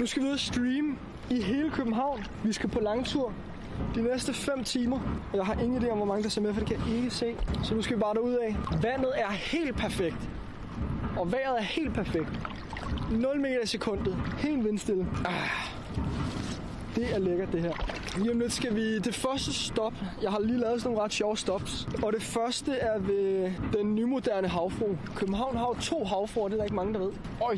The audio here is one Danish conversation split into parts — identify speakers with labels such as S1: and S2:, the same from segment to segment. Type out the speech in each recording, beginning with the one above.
S1: Nu skal vi ud og streame i hele København. Vi skal på langtur de næste 5 timer. Jeg har ingen idé om, hvor mange der ser med, for det kan jeg ikke se. Så nu skal vi bare derud af. Vandet er helt perfekt. Og vejret er helt perfekt. 0 meter i sekundet. Helt vindstille. Det er lækkert, det her. Lige om lidt skal vi... Det første stop... Jeg har lige lavet sådan nogle ret sjove stops. Og det første er ved den nymoderne havfrue. København har jo 2 havfruer, det er der ikke mange, der ved.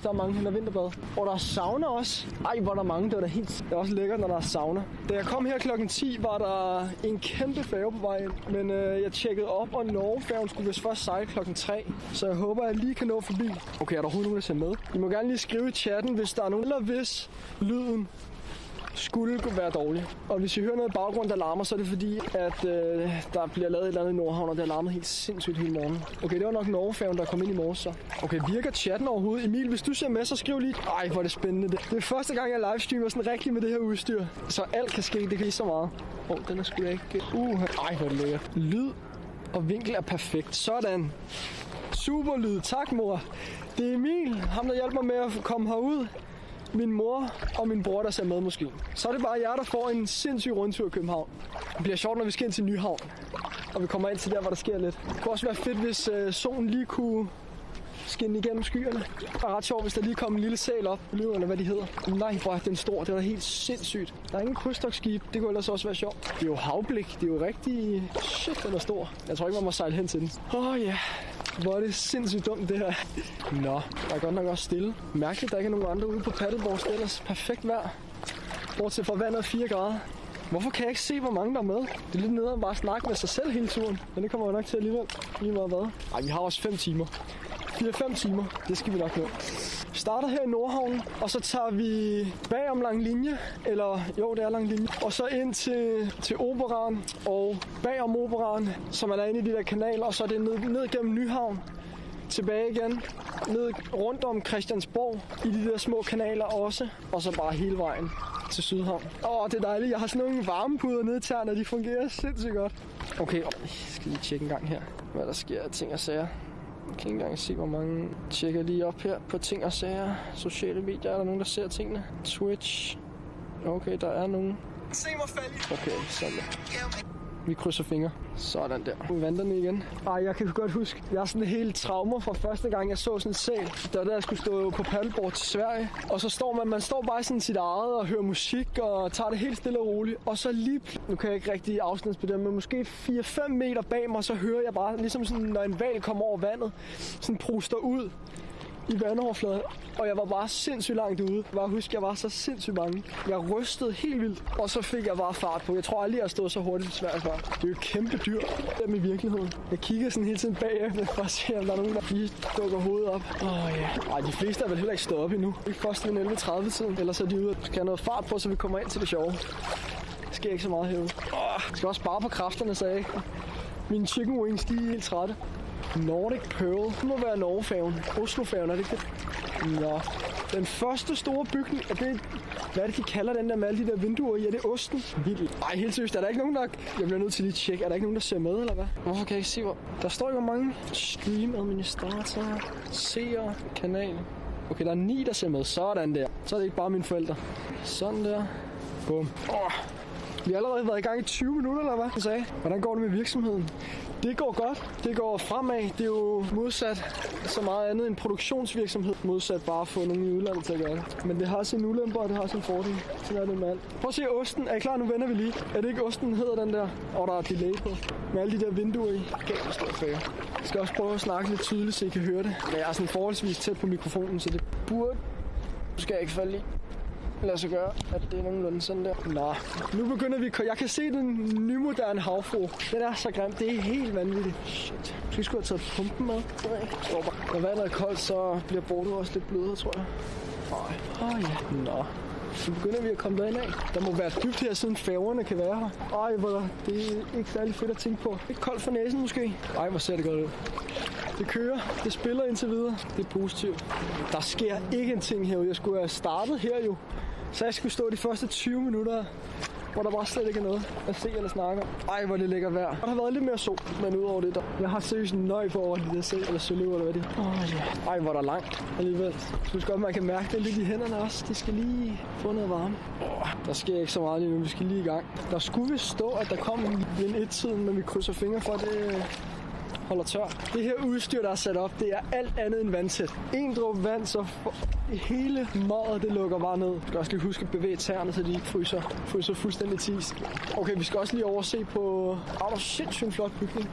S1: Der er mange, der er vinterbad. Og der er sauna også. Hvor er der mange, det var da helt... Det er også lækkert, når der er sauna. Da jeg kom her klokken 10, var der en kæmpe færge på vej ind. Men jeg tjekkede op, og Norge-færgen skulle vist først sejle klokken 3. Så jeg håber, at jeg lige kan nå forbi. Okay, er der overhovedet nogen, der ser med? I må gerne lige skrive i chatten, hvis der er nogen, eller hvis lyden skulle kunne være dårlig. Og hvis I hører noget i baggrunden, der larmer, så er det fordi, at der bliver lavet et eller andet i Nordhavn, og det har larmet helt sindssygt hele morgenen. Okay, det var nok Norge-færgen, der kom ind i morges så. Okay, virker chatten overhovedet? Emil, hvis du ser med, så skriv lige. Hvor er det spændende det. Det er første gang, jeg livestreamer sådan rigtig med det her udstyr. Så alt kan ske, det kan så meget. Den er sgu da ikke... hvor er det lækkert. Lyd og vinkel er perfekt. Sådan. Super lyd. Tak, mor. Det er Emil, ham der hjælper mig med at komme herud. Min mor og min bror, der ser med måske. Så er det bare jer, der får en sindssyg rundtur i København. Det bliver sjovt, når vi skal ind til Nyhavn. Og vi kommer ind til der, hvor der sker lidt. Det kunne også være fedt, hvis solen lige kunne skinne igennem skyerne. Det er ret sjovt, hvis der lige kom en lille sæl op. Eller hvad de hedder. Nej, hvor er den stor. Det er helt sindssygt. Der er ingen krydstogtskib. Det kunne ellers også være sjovt. Det er jo havblik. Det er jo rigtig... Shit, den er stor. Jeg tror ikke, man må sejle hen til den. Ja. Hvor er det sindssygt dumt, det her. Nå, der er godt nok også stille. Mærkeligt, der ikke er nogen andre ude på paddleboard. Det er ellers perfekt vejr. Bortset fra vandet er 4 grader. Hvorfor kan jeg ikke se, hvor mange der er med? Det er lidt nede og bare snakke med sig selv hele turen. Men det kommer jo nok til alligevel. Lige meget hvad. Vi har også 5 timer. 4-5 timer. Det skal vi nok nå. Vi starter her i Nordhavn, og så tager vi bagom lang linje. Eller jo, det er lang linje. Og så ind til Operaen og bagom Operaen, som er inde i de der kanaler. Og så er det ned gennem Nyhavn. Tilbage igen. Ned rundt om Christiansborg i de der små kanaler også. Og så bare hele vejen til Sydhavn. Det er dejligt. Jeg har sådan nogle varmepuder nede i tæerne, og de fungerer sindssygt godt. Okay, jeg skal lige tjekke en gang her, hvad der sker af ting og sager. Jeg kan ikke engang se, hvor mange tjekker lige op her på ting og sager. Sociale medier, er der nogen, der ser tingene? Twitch. Okay, der er nogen. Se mig falde. Okay, sådan. Vi krydser fingre. Sådan der. Nu vandrer den igen. Jeg kan godt huske, jeg har sådan helt traumer fra første gang, jeg så sådan en sæl. Der jeg skulle stå på paddleboard til Sverige. Og så står man står bare sådan sit eget og hører musik og tager det helt stille og roligt. Og så lige, nu kan jeg ikke rigtig afstandsbedømme, men måske 4-5 meter bag mig, så hører jeg bare, ligesom sådan, når en hval kommer over vandet, sådan pruster ud i vandoverfladen, og jeg var bare sindssygt langt ude. Jeg husker, jeg var så sindssygt bange. Jeg rystede helt vildt, og så fik jeg bare fart på. Jeg tror aldrig, jeg har stået så hurtigt i Sverige før. Det er jo et kæmpe dyr, dem i virkeligheden. Jeg kigger sådan hele tiden bagefter, for at se, om der er nogen, der lige dukker hovedet op. De fleste er vel heller ikke stået op endnu. Vi er først ved 11:30-tiden, ellers er de ude og skal have noget fart på, så vi kommer ind til det sjove. Der sker ikke så meget herude. Jeg skal også spare på kræfterne, sagde jeg. Mine chicken wings, de er helt trætte. Nordic Pearl. Det må være Norge-færgen. Oslo-færgen, er det ikke det? Nå. Den første store bygning, er det... Hvad er det, de kalder den der med alle de der vinduer i? Er det osten? Vildt. Helt seriøst. Er der ikke nogen, der... Jeg bliver nødt til lige at tjekke. Er der ikke nogen, der ser med, eller hvad? Hvorfor kan jeg ikke se, hvor... Der står jo mange. Stream administrator. Seer. Kanal. Okay, der er 9, der ser med. Sådan der. Så er det ikke bare mine forældre. Sådan der. Bum. Vi har allerede været i gang i 20 minutter, eller hvad? Jeg sagde. Hvordan går det med virksomheden? Det går godt. Det går fremad. Det er jo modsat så meget andet end produktionsvirksomhed. Modsat bare at få nogen i udlandet til at gøre det. Men det har sin ulemper, og det har sin fordel. Sådan er det med alt. Prøv at se osten. Er I klar? Nu vender vi lige. Er det ikke osten, hedder den der? Der er delay på. Med alle de der vinduer i. Galt stor færge. Jeg skal også prøve at snakke lidt tydeligt, så I kan høre det. Men jeg er sådan forholdsvis tæt på mikrofonen, så det burde... Nu skal jeg ikke falde i. Lad os gøre, at det er nogenlunde sådan der. Nu begynder vi... Jeg kan se den nymoderne havfrue. Den er så grim. Det er helt vanvittigt. Shit. Skal vi sgu have taget pumpen med? Når vandet er koldt, så bliver bordet også lidt blødere, tror jeg. Så begynder vi at komme derind af. Der må være dybt her, siden færgerne kan være her. Det er ikke særlig fedt at tænke på. Ikke koldt for næsen måske. Hvor ser det godt ud. Det kører. Det spiller indtil videre. Det er positivt. Der sker ikke en ting herude. Jeg skulle have startet her jo. Så jeg skulle stå de første 20 minutter hvor der bare slet ikke er noget at se eller snakke om. Ej, hvor det lækker vejr. Der har været lidt mere sol, men udover det der. Jeg har seriøst en nøje på over de der se eller søløver eller hvad det er. Ej, hvor der er langt alligevel. Jeg synes godt, man kan mærke det lidt i hænderne også. Det skal lige få noget varme. Der sker ikke så meget lige nu, vi skal lige i gang. Der skulle vist stå, at der kom en 1-tiden, men vi krydser fingre for, at det holder tør. Det her udstyr, der er sat op, det er alt andet end vandtæt. En dråbe vand, så hele mødet, det lukker bare ned. Vi skal også lige huske at bevæge tæerne, så de ikke fryser fuldstændig tis. Okay, vi skal også lige overse på... der er sindssygt flot bygning.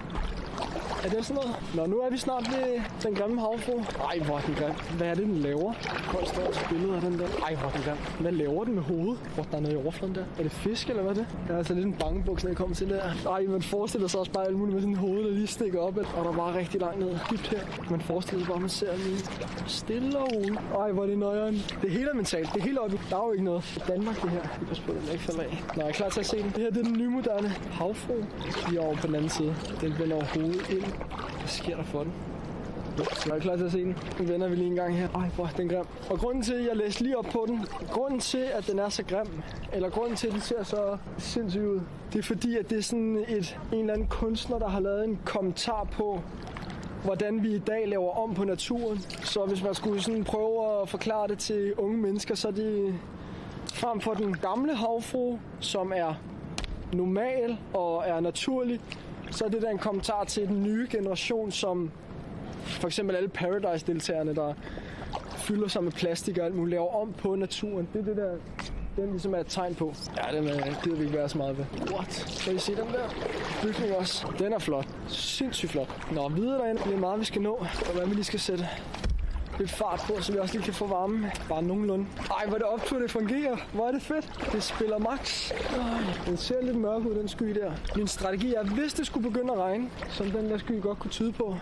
S1: Er det sådan noget? Nå, nu er vi snart ved den grimme havfru. Ej, hvor er den grim. Hvad er det, den laver? Folk står og spiller af den der. Ej, hvor er den grim. Hvad laver den med hovedet? Hvor der er noget i overfladen der. Er det fisk, eller hvad er det? Jeg er altså lidt en bangebuks, når jeg kommer til det her. Ej, man forestiller sig også bare alt muligt med sådan en hoved, der lige stikker op. Og der er bare rigtig langt ned. Dybt her. Man forestiller sig bare, at man ser lige stille og roligt. Ej, hvor er det nøjeren. Det hele er mentalt. Det er helt oppe. Der er jo ikke noget. I Danmark, det her. Vi kan på den ikke falde af. Nå, jeg er klar til at se den. Det her, det er den nye moderne havfru. Lige over på den anden side. Den vender overhovedet ind. Hvad sker der for den? Jeg er klar til at se den. Nu vender vi lige en gang her. Ej, hvor den grim. Og grunden til, at jeg læste lige op på den, grunden til, at den er så grim, eller grunden til, at den ser så sindssygt ud, det er fordi, at det er sådan en eller anden kunstner, der har lavet en kommentar på, hvordan vi i dag laver om på naturen. Så hvis man skulle sådan prøve at forklare det til unge mennesker, så er det frem for den gamle havfru, som er normal og er naturlig, så er det der en kommentar til den nye generation, som for eksempel alle Paradise-deltagerne, der fylder sig med plastik og alt muligt, laver om på naturen. Det er det der, den ligesom er et tegn på. Ja, den gider vi ikke være så meget ved. What? Skal I se den der bygning også? Den er flot. Sindssygt flot. Nå, videre derinde. Det er meget, vi skal nå. Og hvad vi lige skal sætte lidt fart på, så vi også lige kan få varme. Bare nogenlunde. Ej, hvor det optur, det fungerer. Hvor er det fedt. Det spiller max. Den ser lidt mørk ud, den sky der. Min strategi er, hvis det skulle begynde at regne, som den der sky godt kunne tyde på,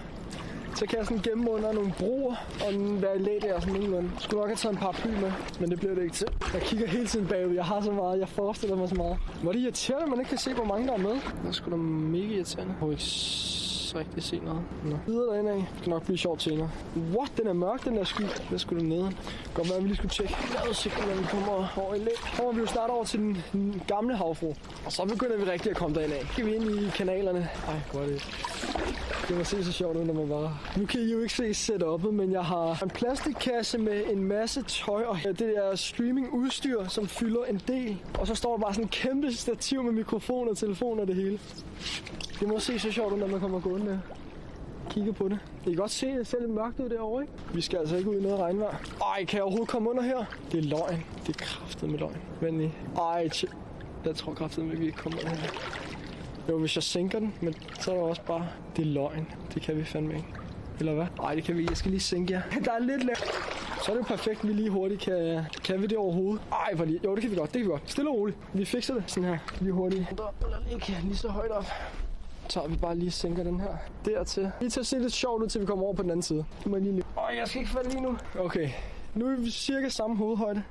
S1: så kan jeg sådan gemme under nogle broer og være i læ der sådan nogenlunde. Jeg skulle nok have taget en paraply med, men det bliver det ikke til. Jeg kigger hele tiden bagud. Jeg har så meget. Jeg forestiller mig så meget. Hvor er det irriterende, at man ikke kan se, hvor mange der er med. Det er sgu da mega irriterende. Jeg kan ikke rigtig se noget. Nå. Videre derinde af. Det skal nok blive sjovt senere. What? Den er mørk, den der sky. Den er sgu da nede. Godt være, at vi lige skulle tjekke vejrudsigten, når vi kommer over i læ. Så må vi jo starte over til den gamle havfru. Og så begynder vi rigtig at komme derind af. Skal vi ind i kanalerne. Ej, hvor er det. Det må se så sjovt ud, når man bare... Nu kan I jo ikke se setup'et, men jeg har en plastikkasse med en masse tøj, og det er streamingudstyr, som fylder en del. Og så står der bare sådan en kæmpe stativ med mikrofon og telefon og det hele. Det må se så sjovt ud, når man kommer gående der. Kigger på det. I kan godt se, at det ser lidt mørkt ud derovre, ikke? Vi skal altså ikke ud i noget regnvejr. Ej, kan jeg overhovedet komme under her? Det er løgn. Det er kraftedeme løgn. Vent lige. Ej, jeg tror kraftedeme, at vi ikke kommer under her. Jo, hvis jeg sænker den, men så er der også bare... Det er løgn. Det kan vi fandme ikke. Eller hvad? Nej, det kan vi ikke. Jeg skal lige sænke jer. Der er lidt lavt. Så er det jo perfekt, at vi lige hurtigt kan... Kan vi det overhovedet? Ej, hvor lige... Jo, det kan vi godt. Det kan vi godt. Stille og roligt. Vi fikser det sådan her. Lige hurtigt. Eller ikke lige så højt op. Så vi bare lige sænker den her dertil. Lige til at se lidt sjovt ud, til vi kommer over på den anden side. Det må jeg lige... jeg skal ikke falde lige nu. Okay. Nu er vi cirka samme hovedhøjde.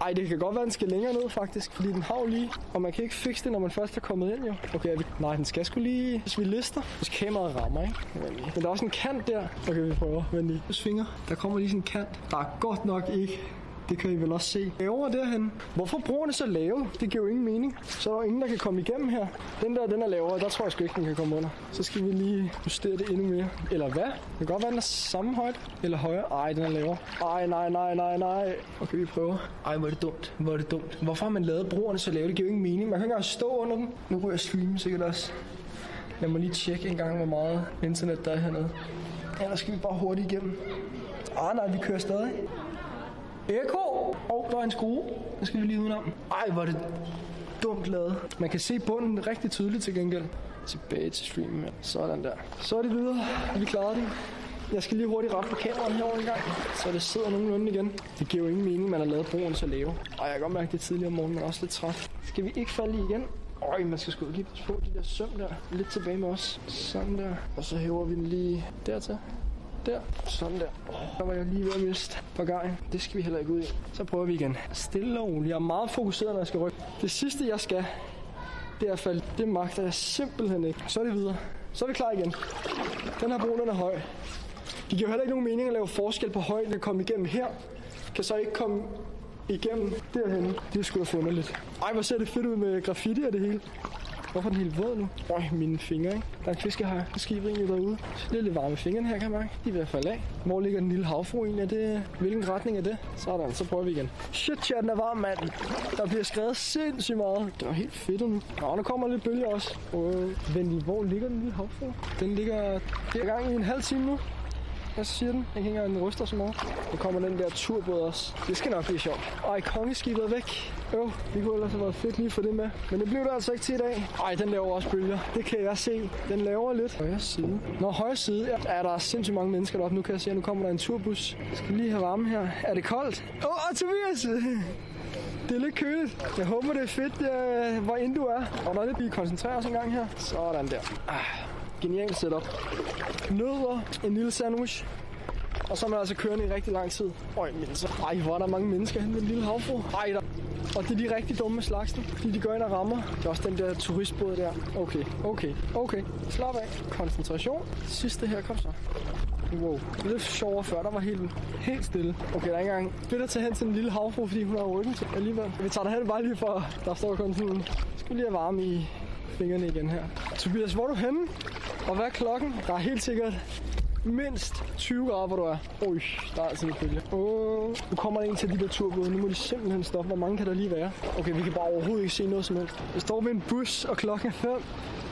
S1: Ej, det kan godt være, den skal længere ned faktisk, fordi den har jo lige, og man kan ikke fikse det, når man først er kommet ind jo. Okay, nej, den skal sgu lige, hvis vi lister, hvis kameraet rammer, ikke? Men der er også en kant der. Okay, vi prøver. Vent lige. Svinger. Der kommer lige sådan en kant. Der er godt nok ikke. Det kan I vel også se. Lavere derhen. Hvorfor bruger det så lave? Det giver jo ingen mening. Så er der ingen, der kan komme igennem her. Den er lavere. Der tror jeg sgu ikke, den kan komme under. Så skal vi lige justere det endnu mere. Eller hvad? Det kan godt være, den er samme højde. Eller højere. Ej, den er lavere. Ej, nej. Okay, vi prøver. Ej, hvor er det dumt. Hvorfor har man lavet broerne så lave? Det giver jo ingen mening. Man kan ikke engang stå under den. Nu kunne jeg streame sikkert også. Jeg må lige tjekke en gang, hvor meget internet der er hernede. Ellers skal vi bare hurtigt igennem. Nej, vi kører stadig. Eko! Der er en skrue. Den skal vi lige udenom. Ej, hvor er det dumt lavet. Man kan se bunden rigtig tydeligt til gengæld. Tilbage til streamen her. Sådan der. Så er det videre. Vi klarer den. Jeg skal lige hurtigt rette på kameraet herovre en gang, så det sidder nogenlunde igen. Det giver jo ingen mening, man har lavet broen så lave. Jeg kan godt mærke det tidligere om morgenen, men også lidt træt. Skal vi ikke falde i igen? Man skal sgu lige passe på de der søm der. Lidt tilbage med os. Sådan der. Og så hæver vi den lige dertil. Der. Sådan der. Der var jeg lige ved at miste på gangen. Det skal vi heller ikke ud i. Så prøver vi igen. Stille og roligt. Jeg er meget fokuseret, når jeg skal rykke. Det sidste, jeg skal, det er at falde. Det magter jeg simpelthen ikke. Så er det videre. Så er vi klar igen. Den her bro, den er høj. Det giver heller ikke nogen mening at lave forskel på højden, der kommer igennem her. Kan så ikke komme igennem derhenne. Det er sgu da funderligt. Ej, hvor ser det fedt ud med graffiti og det hele. Hvorfor er den helt våd nu? Mine fingre, ikke? Der er en fiskehaj på skibet egentlig derude. Så det er lidt varme i fingrene her, kan man mærke. De er ved at falde af. Hvor ligger den lille havfru egentlig? Hvilken retning er det? Sådan, så prøver vi igen. Shit, chatten er varm, mand. Der bliver skrevet sindssygt meget. Det var helt fedt nu. Nu kommer lidt bølger også. Venlig, hvor ligger den lille havfru? Den ligger der gang i en halv time nu. Hvad siger den? Jeg hænger den ryster så meget. Nu kommer den der turbåd også. Det skal nok blive sjovt. Kongeskibet er væk. Det kunne ellers have været fedt lige for det med. Men det blev der altså ikke til i dag. Den laver også bølger. Det kan jeg se. Den laver lidt. Højre side. Højre side. Ja, der er sindssygt mange mennesker deroppe. Nu kan jeg se, at nu kommer der en turbus. Jeg skal lige have varme her. Er det koldt? Tobias! Det er lidt køligt. Jeg håber, det er fedt, hvor end du er. Og der er lidt, vi koncentrerer os en gang her. Sådan der. Genialt setup. Nødder, en lille sandwich. Og så er man altså kørende i rigtig lang tid. Hvor er der mange mennesker hen, den lille havfru. Og det er de rigtig dumme slagsen, fordi de går ind og rammer. Det er også den der turistbåd der. Okay. Slap af. Koncentration. Sidste her, kom så. Wow. Det er lidt sjovere før, der var helt stille. Okay, der er ikke engang fedt at tage hen til den lille havfru, fordi hun har ryggen til alligevel. Vi tager derhen bare lige for, der står kun sådan. Skal lige have varme i fingrene igen her. Tobias, hvor er du henne? Og hvad er klokken? Der er helt sikkert mindst 20 grader, hvor du er. Der er altså en bølge. Nu kommer der en til de der turbåde. Nu må de simpelthen stoppe. Hvor mange kan der lige være? Okay, vi kan bare overhovedet ikke se noget som helst. Jeg står ved en bus, og klokken er 5.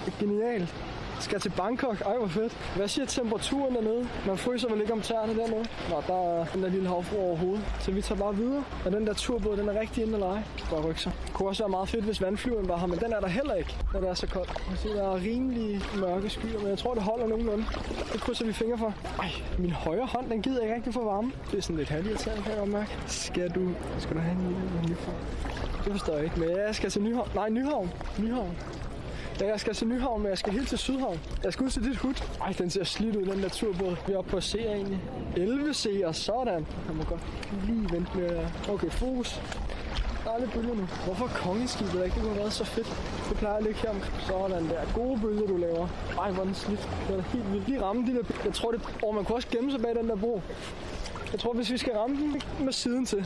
S1: Det er genialt. Skal til Bangkok. Hvor fedt. Hvad siger temperaturen dernede? Man fryser vel ikke om tæerne dernede? Der er den der lille havfru overhovedet. Så vi tager bare videre. Og den der turbåd, den er rigtig inde at lege. Bare rykke sig. Det kunne også være meget fedt, hvis vandflyveren var her, men den er der heller ikke, når det er så koldt. Jeg siger, der er rimelig mørke skyer, men jeg tror, det holder nogenlunde. Det krydser vi fingre for. Min højre hånd, den gider ikke rigtig få varme. Det er sådan lidt halvirriterende, kan jeg godt mærke. Skal du have en lille fra? Det forstår jeg ikke, men jeg skal til Nyhavn. Nej, Nyhavn. Ja, jeg skal til Nyhavn, men jeg skal helt til Sydhavn. Jeg skal ud til dit hud. Den ser slidt ud, den der turbåd. Vi er oppe på C'er egentlig. 11 C'er, sådan. Jeg må godt lige vente med. Okay, fokus. Der er lidt bølger nu. Hvorfor kongeskibet ikke? Det kunne have været så fedt. Det plejer at ligge her om. Sådan der. Gode bølger, du laver. Hvor er den slidt. Det er helt vildt. Lige ramme de der. Jeg tror det. Man kunne også gemme sig bag den der bro. Jeg tror, hvis vi skal ramme den med siden til,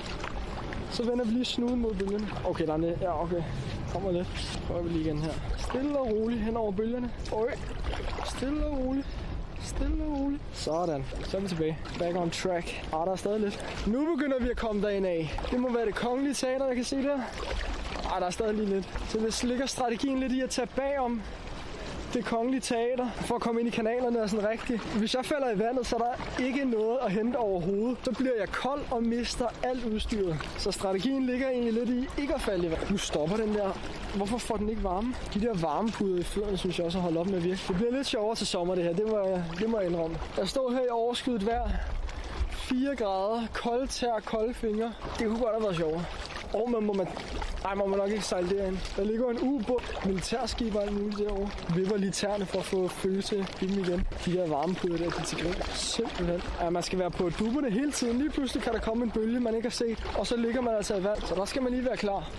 S1: så vender vi lige snuden mod bølgerne. Okay, der er det. Ja, okay. Kommer lidt. Prøver vi lige igen her. Stille og roligt hen over bølgerne. Stille og roligt. Sådan. Så er vi tilbage. Back on track. Der er stadig lidt. Nu begynder vi at komme derind af. Det må være det kongelige teater, jeg kan se der. Der er stadig lige lidt. Så det ligger strategien lidt i at tage bagom det kongelige teater, for at komme ind i kanalerne og sådan rigtigt. Hvis jeg falder i vandet, så er der ikke noget at hente overhovedet. Så bliver jeg kold og mister alt udstyret. Så strategien ligger egentlig lidt i ikke at falde i vandet. Nu stopper den der. Hvorfor får den ikke varme? De der varmepuder i fødderne, synes jeg også har holdt op med at virke. Det bliver lidt sjovere til sommer det her, det må jeg indrømme. Jeg står her i overskyet vejr. 4 grader, kolde tær, kolde fingre. Det kunne godt have været sjovere. Må man nok ikke sejle derind. Der ligger en ubåd, militærskib og alt muligt derovre. Vipper lige tæerne for at få følelse i dem igen. De der varmepuder der, de til grin. Simpelthen. Man skal være på dupperne hele tiden. Lige pludselig kan der komme en bølge, man ikke har set. Og så ligger man altså i vand. Så der skal man lige være klar.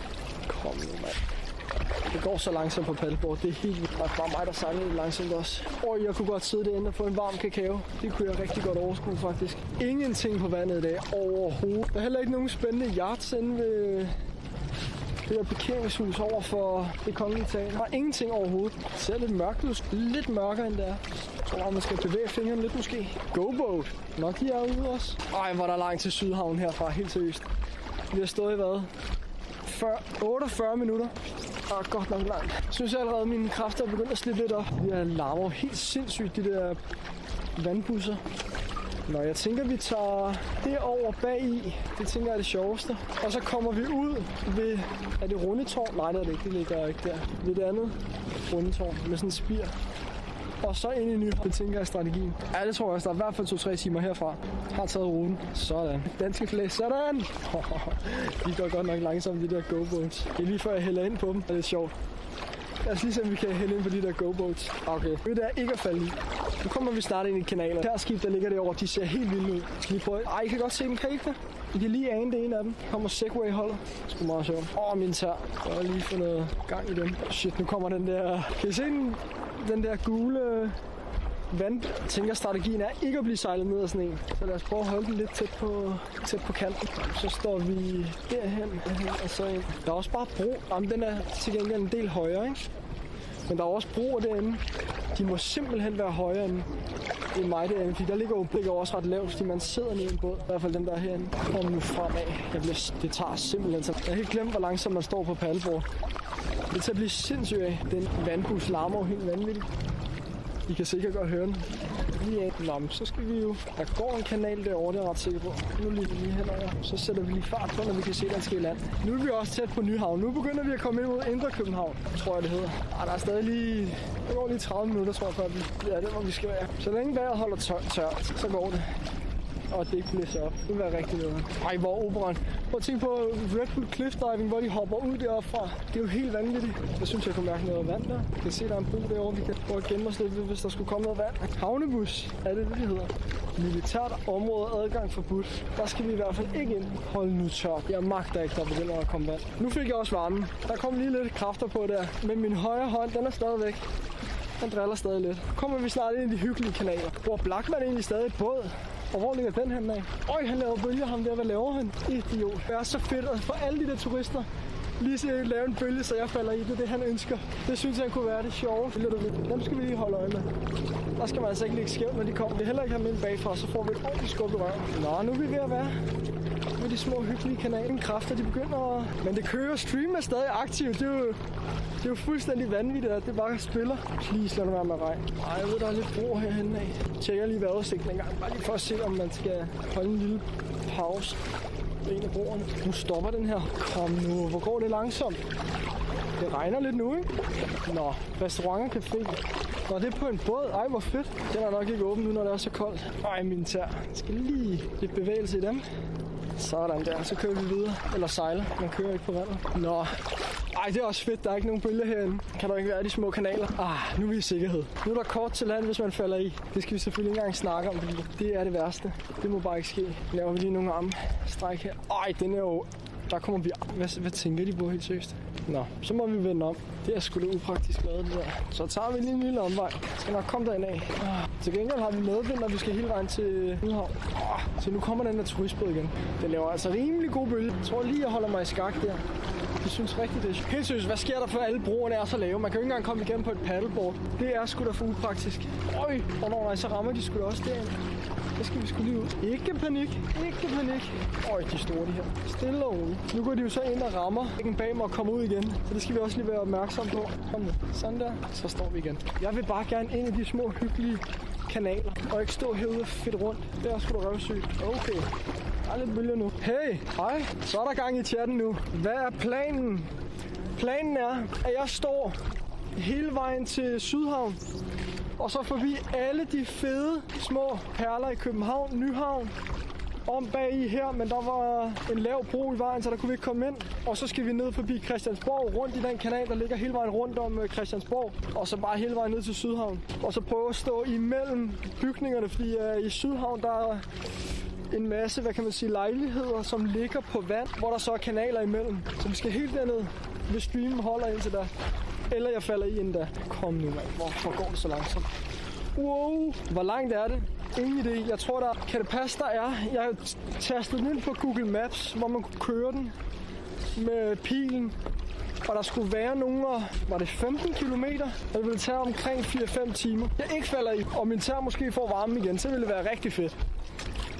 S1: Kom nu, mand. Det går så langsomt på paddleboard. Det er helt vildt. Der er bare mig, der sejler lidt langsomt også. Jeg kunne godt sidde derinde og få en varm kakao. Det kunne jeg rigtig godt overskue, faktisk. Ingenting på vandet i dag. Overhovedet. Der er heller ikke nogen spændende yachts inde ved det der parkeringshus over for det kongelige teater. Der er ingenting overhovedet. Det ser lidt mørkt ud. Lidt mørkere end der. Så man skal bevæge fingrene lidt måske. Go-boat. Nok de er ude også. Hvor er der langt til Sydhavn herfra. Helt seriøst. Vi har stået i hvad? 48 minutter. Godt nok langt. Jeg synes allerede, at mine kræfter er begyndt at slippe lidt op. Vi har larmer helt sindssygt, de der vandbusser. Jeg tænker, vi tager det over bag i. Det tænker jeg er det sjoveste. Og så kommer vi ud ved... Er det Rundetårn? Nej, det er det ikke. Det ligger ikke der. Ved det andet Rundetårn med sådan en spir. Og så ind i Nyhavn. Det tænker jeg er strategien. Ja, det tror jeg også. Der er i hvert fald 2-3 timer herfra. Har taget ruten. Sådan. Danske flag. Sådan! De går godt nok langsomt, de der go-boats. Det er lige før jeg hælder ind på dem. Det er lidt sjovt. Lad os lige se, om vi kan hælde ind på de der go-boats. Okay. Det er ikke at falde i. Nu kommer vi snart ind i kanalen. Der skib, der ligger derovre, de ser helt vilde ud. Skal lige prøve? I kan godt se dem, kan I ikke det? I kan lige ane det ene af dem. Kommer Segway-holdet. Det er sgu meget sjovt. Min tær. Så er lige få noget gang i dem. Shit, nu kommer den der... Kan I se den der gule tænker strategien er ikke at blive sejlet ned af sådan en. Så lad os prøve at holde den lidt tæt på kanten. Så står vi derhen og så ind. Der er også bare bro. Jamen, den er til gengæld en del højere, ikke? Men der er også broer derinde. De må simpelthen være højere end mig derinde, fordi der ligger også ret lavt, fordi man sidder nede i en båd. I hvert fald dem der er herinde. Kom nu fremad. Det tager simpelthen så. Jeg har helt glemt, hvor langsomt man står på paddleboard. Det er til at blive sindssygt af. Den vandbus larmer jo helt vanvittigt. I kan sikkert godt høre den. Nå, men så skal vi jo... Der går en kanal derovre, det er jeg ret sikker på. Nu lige henover. Så sætter vi lige fart på, når vi kan se, den skal i land. Nu er vi også tæt på Nyhavn. Nu begynder vi at komme ind mod Indre København, tror jeg det hedder. Der er stadig lige... Der går lige 30 minutter, tror jeg, før vi er der, hvor vi skal være. Så længe vejret holder tørt, så går det. Og det ikke blæser op. Det vil være rigtig noget. Ej, hvor operan. Prøv at tænke på Red Bull Cliff Diving, hvor de hopper ud deroppe fra. Det er jo helt vanvittigt. Jeg synes, jeg kunne mærke noget vand der. Jeg kan se, der er en bro derovre, vi kan prøve at gemme os lidt, hvis der skulle komme noget vand. Havnebus er det hedder. Militært område, adgang forbudt. Der skal vi i hvert fald ikke ind. Hold nu tørt. Jeg magter ikke, der begynder at komme vand. Nu fik jeg også varmen. Der kom lige lidt kræfter på der. Men min højre hånd, den er stadigvæk. Den driller stadig lidt. Kommer vi snart ind i de hyggelige kanaler. Hvor Blackman egentlig stadig båd. Og hvor ligger den her af? Øj, han laver bølger, ham der. Hvad laver han? Idiot. Det er så fedt at få alle de der turister lige så lave en bølge, så jeg falder i. Det er det, han ønsker. Det synes jeg kunne være det sjove. Dem skal vi lige holde øje med. Der skal man altså ikke ligge skævt, når de kommer. Vi heller ikke have dem ind bagfra, så får vi et ordentligt skub i røven. Nå, nu er vi ved at være med de små hyggelige kanaler. Kræfter, de begynder at... Men det kører. Stream er stadig aktivt. Det er jo fuldstændig vanvittigt, at det bare spiller. Please, lad det være med regn. Ej, jeg ved, der er lidt bro herhenne af. Tjekker lige vejrudsigten en gang. Bare lige for at se, om man skal holde en lille pause. En af broerne. Nu stopper den her. Kom nu, hvor går det langsomt? Det regner lidt nu, ikke? Nå, restaurant og café. Nå, det er på en båd. Ej, hvor fedt. Den er nok ikke åben nu, når det er så koldt. Ej, min tær. Jeg skal lige lidt bevægelse i dem. Sådan der. Så kører vi videre. Eller sejler. Man kører ikke på vandet. Nå. Ej, det er også fedt. Der er ikke nogen bølger herinde. Kan der ikke være de små kanaler? Nu er vi i sikkerhed. Nu er der kort til land, hvis man falder i. Det skal vi selvfølgelig ikke engang snakke om, fordi det er det værste. Det må bare ikke ske. Laver vi lige nogle armstræk her. Ej, den er jo... Der kommer vi... Hvad tænker de på helt seriøst? Nå, så må vi vende om. Det er sgu da upraktisk lavet, det der. Så tager vi lige en lille omvej. Skal nok komme derind af. Til gengæld har vi medvind, når vi skal hele vejen til Nyhavn. Så nu kommer den der turistbåd igen. Den laver altså rimelig god bølge. Jeg tror lige, jeg holder mig i skak der. Jeg synes rigtigt, det er helt seriøst. Hvad sker der for alle broerne er så lave? Man kan jo ikke engang komme igennem på et paddleboard. Det er sgu da for upraktisk. Øj, nej, så rammer de sgu da også derinde. Så skal vi sgu lige ud. Ikke panik. Ikke panik. Øj, de store de her. Stille og roligt. Nu går de jo så ind og rammer. Ikke bag mig og kommer ud igen. Så det skal vi også lige være opmærksom på. Kom nu. Sådan der. Så står vi igen. Jeg vil bare gerne ind i de små hyggelige kanaler. Og ikke stå herude og fedt rundt. Det er sgu da røvsygt. Okay. Der er lidt bølger nu. Hey, hej. Så er der gang i chatten nu. Hvad er planen? Planen er, at jeg står hele vejen til Sydhavn. Og så forbi alle de fede små perler i København, Nyhavn, om bag i her, men der var en lav bro i vejen, så der kunne vi ikke komme ind. Og så skal vi ned forbi Christiansborg, rundt i den kanal, der ligger hele vejen rundt om Christiansborg, og så bare hele vejen ned til Sydhavn. Og så prøve at stå imellem bygningerne, fordi i Sydhavn, der er en masse, hvad kan man sige, lejligheder, som ligger på vand, hvor der så er kanaler imellem. Så vi skal helt derned, hvis streamen holder indtil der. Eller jeg falder i inden da. Kom nu, mand. Hvorfor går det så langsomt? Wow. Hvor langt er det? Ingen idé. Jeg tror, der kan det passe, der er. Jeg har tastet den ind på Google Maps, hvor man kunne køre den med pilen. Og der skulle være nogle, var det 15 kilometer? Og det ville tage omkring 4-5 timer. Jeg ikke falder i, og min tær måske får varme igen, så ville det være rigtig fedt.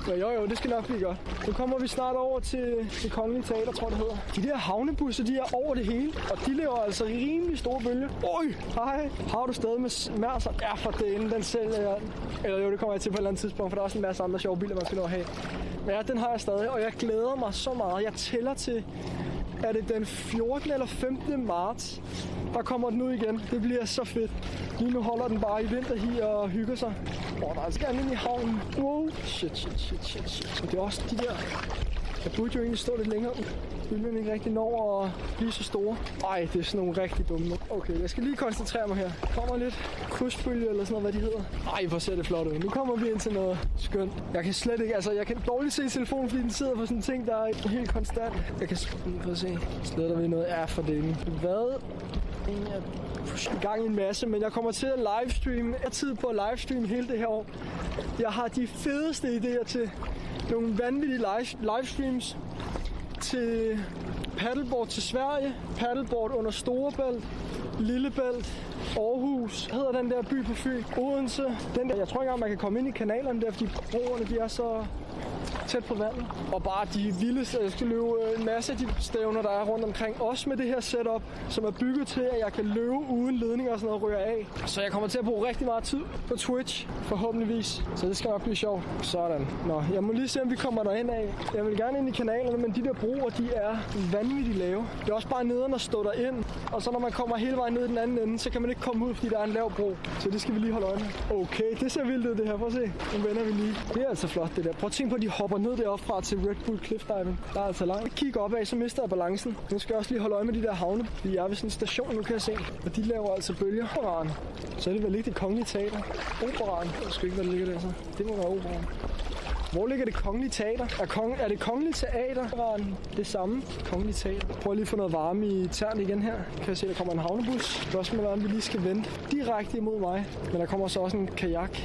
S1: Ja, jo, det skal nok blive godt. Nu kommer vi snart over til det Kongelige Teater, tror jeg det hedder. De der havnebusser, de er over det hele, og de laver altså rimelig store bølger. Oj, hej. Har du stadig med mærser? Ja, for det inden den sælger jeg. Eller jo, det kommer jeg til på et eller andet tidspunkt, for der er også en masse andre sjove biler, man skal nå at have. Men ja, den har jeg stadig, og jeg glæder mig så meget. Jeg tæller til, er det den 14. eller 15. marts, der kommer den ud igen. Det bliver så fedt. Lige nu holder den bare i vinterhi og hygger sig. Der er altså gerne ind i havnen. Wow. Shit. Og det er også de der... Jeg burde jo egentlig stå lidt længere ud. Bølgerne ikke rigtig når at blive så store. Ej, det er sådan nogle rigtig dumme. Okay, jeg skal lige koncentrere mig her. Kommer lidt krydsbølge eller sådan noget, hvad de hedder. Ej, hvor ser det flot ud. Nu kommer vi ind til noget skønt. Jeg kan slet ikke, jeg kan dårligt se telefonen, fordi den sidder på sådan en ting, der er helt konstant. Jeg kan prøve at se. Sletter vi noget? Ja, for det. Hvad i gang i en masse, men jeg kommer til at livestreame. Jeg har tid på at livestreame hele det her år. Jeg har de fedeste idéer til nogle vanvittige livestreams til paddleboard til Sverige, paddleboard under Storebælt, Lillebælt, Aarhus, hedder den der by på Fyn, Odense. Den der, jeg tror ikke engang, man kan komme ind i kanalerne der, fordi broerne de er så tæt på vandet. Og bare de vildeste, jeg skal løbe en masse af de stævner, der er rundt omkring. Også med det her setup, som er bygget til, at jeg kan løbe uden ledninger og sådan noget ryger af. Så jeg kommer til at bruge rigtig meget tid på Twitch, forhåbentligvis. Så det skal nok blive sjovt. Sådan. Nå, jeg må lige se, om vi kommer derind af. Jeg vil gerne ind i kanalerne, men de der broer, de er vanvittigt lave. Det er også bare nederen at stå derind. Og så når man kommer hele vejen ned i den anden ende, så kan man ikke komme ud, fordi der er en lav bro. Så det skal vi lige holde øje med. Okay, det ser vildt ud det her. Prøv at se. Nu vender vi lige. Det er altså flot det der. Prøv at tænke på, at de hopper ned deroppe fra til Red Bull Cliff Diving. Der er altså langt. Kig opad, så mister jeg balancen. Nu skal jeg også lige holde øje med de der havne. Vi er ved sådan en station, nu kan jeg se. Og de laver altså bølger. Operaen. Så er det vel ikke det kongelige teater. Operaen. Jeg skal ikke, hvad der ligger der så. Det må være operaen. Hvor ligger det kongelige teater? Er det kongelige teater? Det samme kongelige teater. Prøv lige at få noget varme i tern igen her. Kan jeg se, der kommer en havnebus. Spørgsmålet er, om vi lige skal vente direkte imod mig. Men der kommer så også en kajak.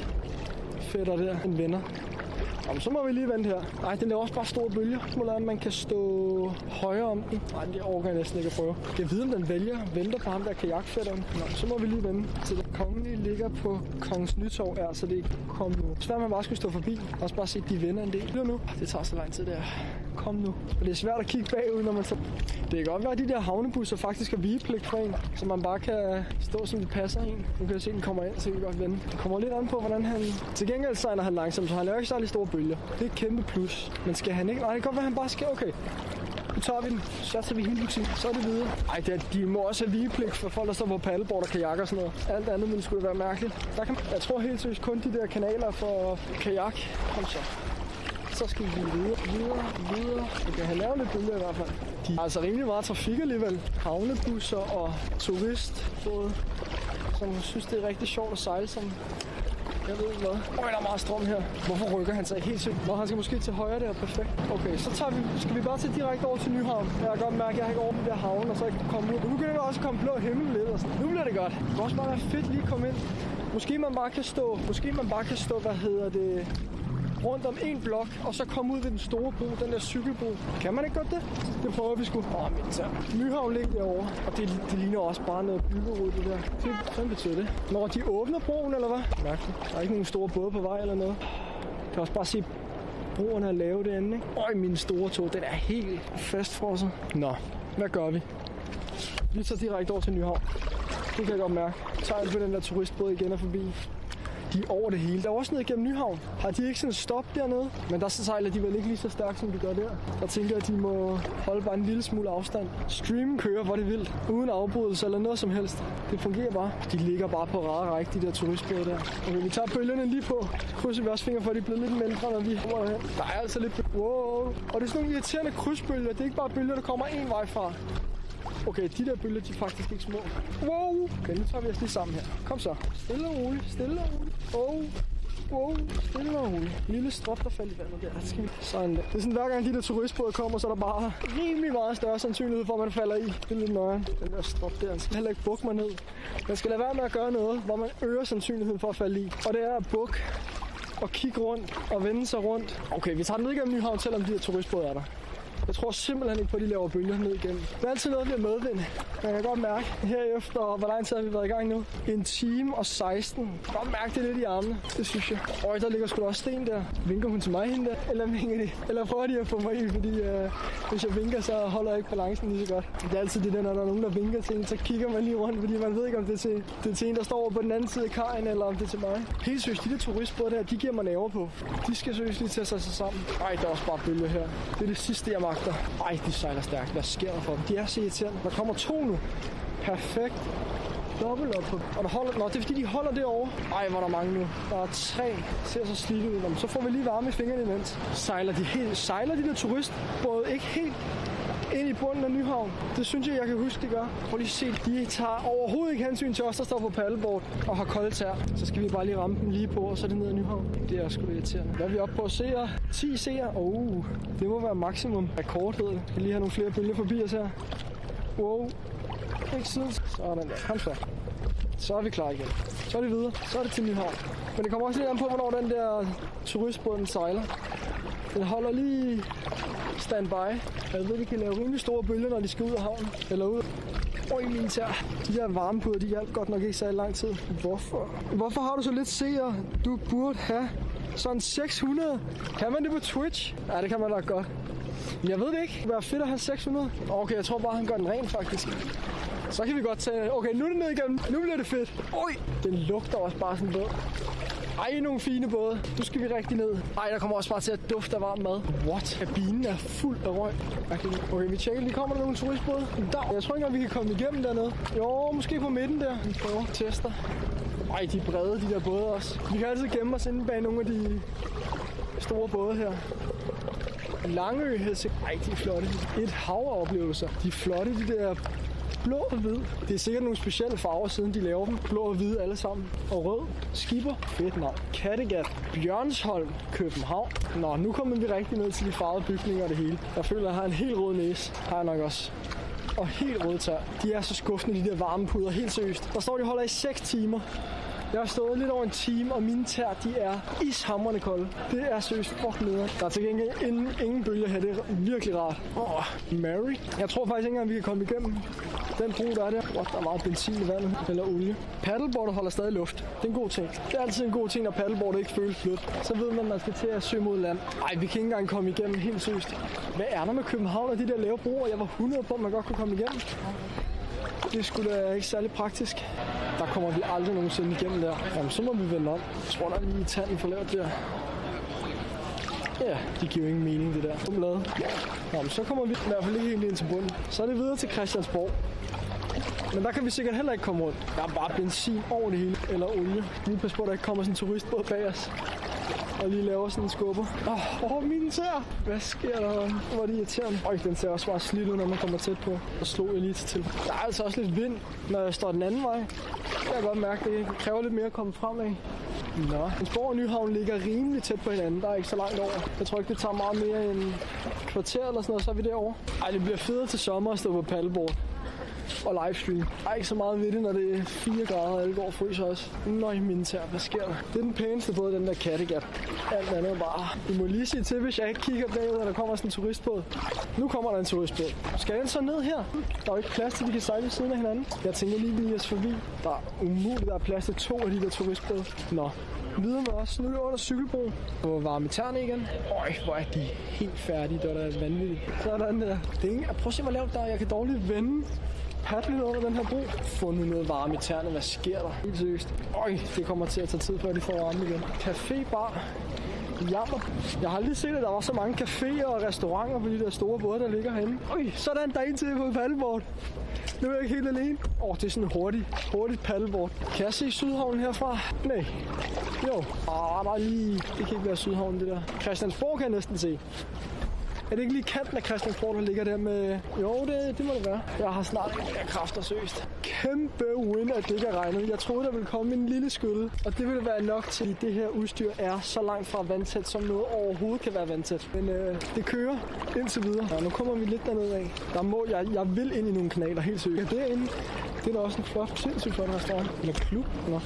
S1: Fætter der. En venner. Jamen, så må vi lige vente her. Nej, den er også bare store bølger. Spørgsmålet er, om man kan stå højere om den. Nej, det overgår jeg næsten ikke at prøve. Jeg ved, om den venter på ham der kajakfætteren. Nå, så må vi lige vente til det kongelige ligger på Kongens Nytorv. Ja, så det ikke kommer nu. Svært man bare skulle stå forbi. Også bare se, at de vender en del. Nu. Det tager så lang tid der. Kom nu. Og det er svært at kigge bagud, når man så... Det kan godt være, at de der havnebusser faktisk er vigepligt for en. Så man bare kan stå, som det passer en. Nu kan jeg se, at den kommer ind, så kan vi godt vende. Det kommer lidt an på, hvordan han... Til gengæld sejler han langsomt, så han laver ikke særlig store bølger. Det er et kæmpe plus. Men skal han ikke? Nej, det kan godt være, han bare skal. Okay. Nu tager vi den. Så tager vi hele butikken. Så er det videre. Ej, de må også have vigepligt for folk, der står på paddleboard og kajak og sådan noget. Alt andet ville skulle være mærkeligt. Der kan... Jeg tror helt seriøst kun de der kanaler for kajak. Kom så. Så skal vi videre. Vi kan have lavet lidt bølger i hvert fald. De er altså rimelig meget trafik alligevel. Havnebusser og turistbåde, som synes, det er rigtig sjovt at sejle sådan. Jeg ved ikke hvad. Der er meget strøm her. Hvorfor rykker han sig helt sygt? Nå, han skal måske til højre der. Perfekt. Okay, så skal vi bare tage direkte over til Nyhavn. Jeg kan godt mærke, at jeg har ikke over på der havn, og så ikke komme ud. Nu begynder der også at komme blå himmel lidt og sådan. Nu bliver det godt. Det kan også bare være fedt lige at komme ind. Måske man bare kan stå, rundt om en blok, og så komme ud ved den store bro, den der cykelbro. Kan man ikke godt det? Det prøver vi sgu. Min tær. Nyhavn ligger derovre, og det ligner også bare noget byggerod, det der. Hvad betyder det? Når de åbner broen, eller hvad? Mærkeligt. Der er ikke nogen store både på vej eller noget. Jeg kan også bare se, broerne er lave derinde, ikke? Min store tog, den er helt fastfrosset. Nå, hvad gør vi? Vi tager direkte over til Nyhavn. Det kan jeg godt mærke. Tager ind på den der turistbåd igen og forbi. De er over det hele. Der er også ned igennem Nyhavn. Har de ikke sådan et stop dernede? Men der så sejler de vel ikke lige så stærkt, som de gør der. Der tænker jeg, at de må holde bare en lille smule afstand. Streamen kører, hvor det er vildt. Uden afbrydelse eller noget som helst. Det fungerer bare. De ligger bare på rare række, de der turistbåde der. Okay, vi tager bølgerne lige på. Krydser vi også fingre for, at de er blevet lidt mindre, når vi kommer hen. Der er altså lidt... Wow. Og det er sådan nogle irriterende krydsbølger. Det er ikke bare bølger, der kommer en vej fra. Okay, de der bølger, de er faktisk ikke små. Wow! Okay, nu tager vi os lige sammen her. Kom så. Stille og roligt. Wow. Stille og roligt. Lille strop, der faldt i vandet der. Sådan der. Det er sådan, hver gang de der turistbåde kommer, så er der bare rimelig meget større sandsynlighed for, at man falder i. Det er lidt nøjeren. Den der strop der. Den skal heller ikke bukke mig ned. Man skal lade være med at gøre noget, hvor man øger sandsynligheden for at falde i. Og det er at bukke og kigge rundt og vende sig rundt. Okay, vi tager den ned igennem Nyhavn, selvom de her turistbåde er der. Jeg tror simpelthen ikke på, at de laver bølger ned igennem. Det er altid noget, vi har medvind. Jeg kan godt mærke herefter, hvor lang tid har vi været i gang nu? 1 time og 16. Jeg kan godt mærke det lidt i armene. Det synes jeg. Der ligger sgu da også sten der. Vinker hun til mig hende der? Eller vinker de? Eller prøver de at få mig i? Fordi hvis jeg vinker, så holder jeg ikke balancen lige så godt. Det er altid det der, når der er nogen, der vinker til en, så kigger man lige rundt, fordi man ved ikke, om det er til en, der står over på den anden side af kajen, eller om det er til mig. Helt seriøst, de der turistbåde der, de giver mig nerver på. De skal seriøst lige til at sætte sig sammen. Der er også bare bølger her. Det er det sidste, jeg magter. De sejler stærkt. Hvad sker der for dem? De er så irriterende. Der kommer 2 nu. Perfekt. Dobbelt op på. Og der holder... Nå, det er fordi, de holder derovre. Hvor er der mange nu. Der er 3. Ser så slidt ud. Så får vi lige varme i fingrene imens. Sejler de der turistbåde ikke helt ind i bunden af Nyhavn? Det synes jeg kan huske, de gør. Prøv lige at se. De tager overhovedet ikke hensyn til os, der står på paddleboard og har kolde tær. Så skal vi bare lige ramme dem lige på, og så er det ned ad Nyhavn. Det er sgu irriterende. Hvad er vi oppe på? Seere? 10 seere? Det må være maksimum. Rekord, ved det. Vi kan lige have nogle flere bølger forbi os her. Wow. Ikke siden. Sådan der. Kom så. Så er vi klar igen. Så er det videre. Så er det til Nyhavn. Men det kommer også lidt an på, hvornår den der turistbåd den sejler. Den holder lige standby. Jeg ved, de kan lave rimelig store bølger, når de skal ud af havnen. Eller ud. Min tær. De der varmepuder, de hjalp godt nok ikke så lang tid. Hvorfor har du så lidt seere? Du burde have sådan 600. Kan man det på Twitch? Ja, det kan man nok godt. Men jeg ved det ikke. Det er fedt at have 600. Okay, jeg tror bare, han gør den ren faktisk. Så kan vi godt tage... Okay, nu er det ned igennem. Nu bliver det fedt. Oj, den lugter også bare sådan båd. Ej, nogle fine både. Nu skal vi rigtig ned. Ej, der kommer også bare til at dufte af varm mad. What? Kabinen er fuld af røg. Okay, vi tjekker lige. Kommer der nogle turistbåde? Der. Jeg tror ikke engang, vi kan komme igennem dernede. Jo, måske på midten der. Vi prøver. Tester. Ej, de er brede, de der både også. Vi kan altid gemme os inde bag nogle af de store både her. Langø, ej, de er flotte. Et hav af oplevelser. De er flotte, de der blå og hvid. Det er sikkert nogle specielle farver, siden de laver dem. Blå og hvid alle sammen. Og rød. Skipper. Fedt navn. Kattegat. Bjørnsholm. København. Nå, nu kommer vi rigtig ned til de farvede bygninger og det hele. Jeg føler, at jeg har en helt rød næse. Har jeg nok også. Og helt rød tær. De er så skuffende, de der varmepuder. Helt seriøst. Der står, de holder i 6 timer. Jeg har stået lidt over en time, og mine tær, de er ishamrende kolde. Det er seriøst fuck nederen. Der er til gengæld ingen bølger her. Det er virkelig rart. Mary. Jeg tror faktisk ikke engang, vi kan komme igennem den bro, der er der. Der er meget benzin i vandet. Eller olie. Paddleboardet holder stadig luft. Det er en god ting. Det er altid en god ting, når paddleboardet ikke føles blødt. Så ved man, at man skal til at søge mod land. Ej, vi kan ikke engang komme igennem helt seriøst. Hvad er der med København og de der lave broer? Jeg var 100 på, at man godt kunne komme igennem. Det skulle da ikke særlig praktisk. Der kommer vi aldrig nogensinde igennem der. Jamen, så må vi vende om. Jeg tror, der er lige tanden for lavt der. Ja, det giver jo ingen mening, det der. Jamen, så kommer vi i hvert fald ikke helt ind til bunden. Så er det videre til Christiansborg. Men der kan vi sikkert heller ikke komme rundt. Der er bare benzin over det hele. Eller olie. Lige pas på, at der ikke kommer sådan en turistbåd bag os. Og lige laver sådan en skubber. Mine tæer! Hvad sker der? Hvor er det irriterende. Den ser også bare slidt ud, når man kommer tæt på. Og slog jeg lige til. Der er altså også lidt vind, når jeg står den anden vej. Det kan jeg godt mærke, det kræver lidt mere at komme fremad. Nå, Christiansborg og Nyhavn ligger rimelig tæt på hinanden. Der er ikke så langt over. Jeg tror ikke, det tager meget mere end kvarter eller sådan noget, så er vi derovre. Ej, det bliver federe til sommer at stå på paddleboard og livestream. Der er ikke så meget ved det, når det er 4 grader, og alle går og fryser også. Nøj, mine tær, hvad sker der? Det er den pæneste båd, den der Kattegat. Alt andet bare. I må lige sige til, hvis jeg ikke kigger bagud, og der kommer sådan en turistbåd. Nu kommer der en turistbåd. Skal den så ned her? Der er jo ikke plads til, at de kan sejle ved siden af hinanden. Jeg tænker lige, vi os forbi. Der er umuligt, der er plads til 2 af de der turistbåde. Nå. Videre med os. Nu er vi under cykelbroen. Og varme tæerne igen. Hvor er de helt færdige. Det er da vanvittigt. Sådan der. Prøv at se, hvor lavt der er. Jeg kan dårligt vende. Paddle under den her bro. Få nu noget varme i tæerne. Hvad sker der? Helt seriøst. Det kommer til at tage tid, før de får varme igen. Café, bar. Jammer. Jeg har aldrig set, at der var så mange caféer og restauranter på de der store både, der ligger herinde. Sådan der er en til på et paddleboard. Nu er jeg ikke helt alene. Det er sådan en hurtigt paddleboard. Kan jeg se Sydhavnen herfra? Nej. Jo. Der er lige... Det kan ikke være Sydhavnen, det der. Christiansborg kan jeg næsten se. Er det ikke lige kanten af Christiansborg, der ligger der med... Jo, det må det være. Jeg har snart ikke mere kræfter søst. Kæmpe win, at det ikke er regnet. Jeg troede, der ville komme en lille skylle. Og det ville være nok til, at det her udstyr er så langt fra vandtæt, som noget overhovedet kan være vandtæt. Men det kører indtil videre. Nu kommer vi lidt dernede af. Jeg vil ind i nogle kanaler, helt sikkert. Derinde, det er da også en flot, sindssygt flot restaurant. Eller klub. Nå.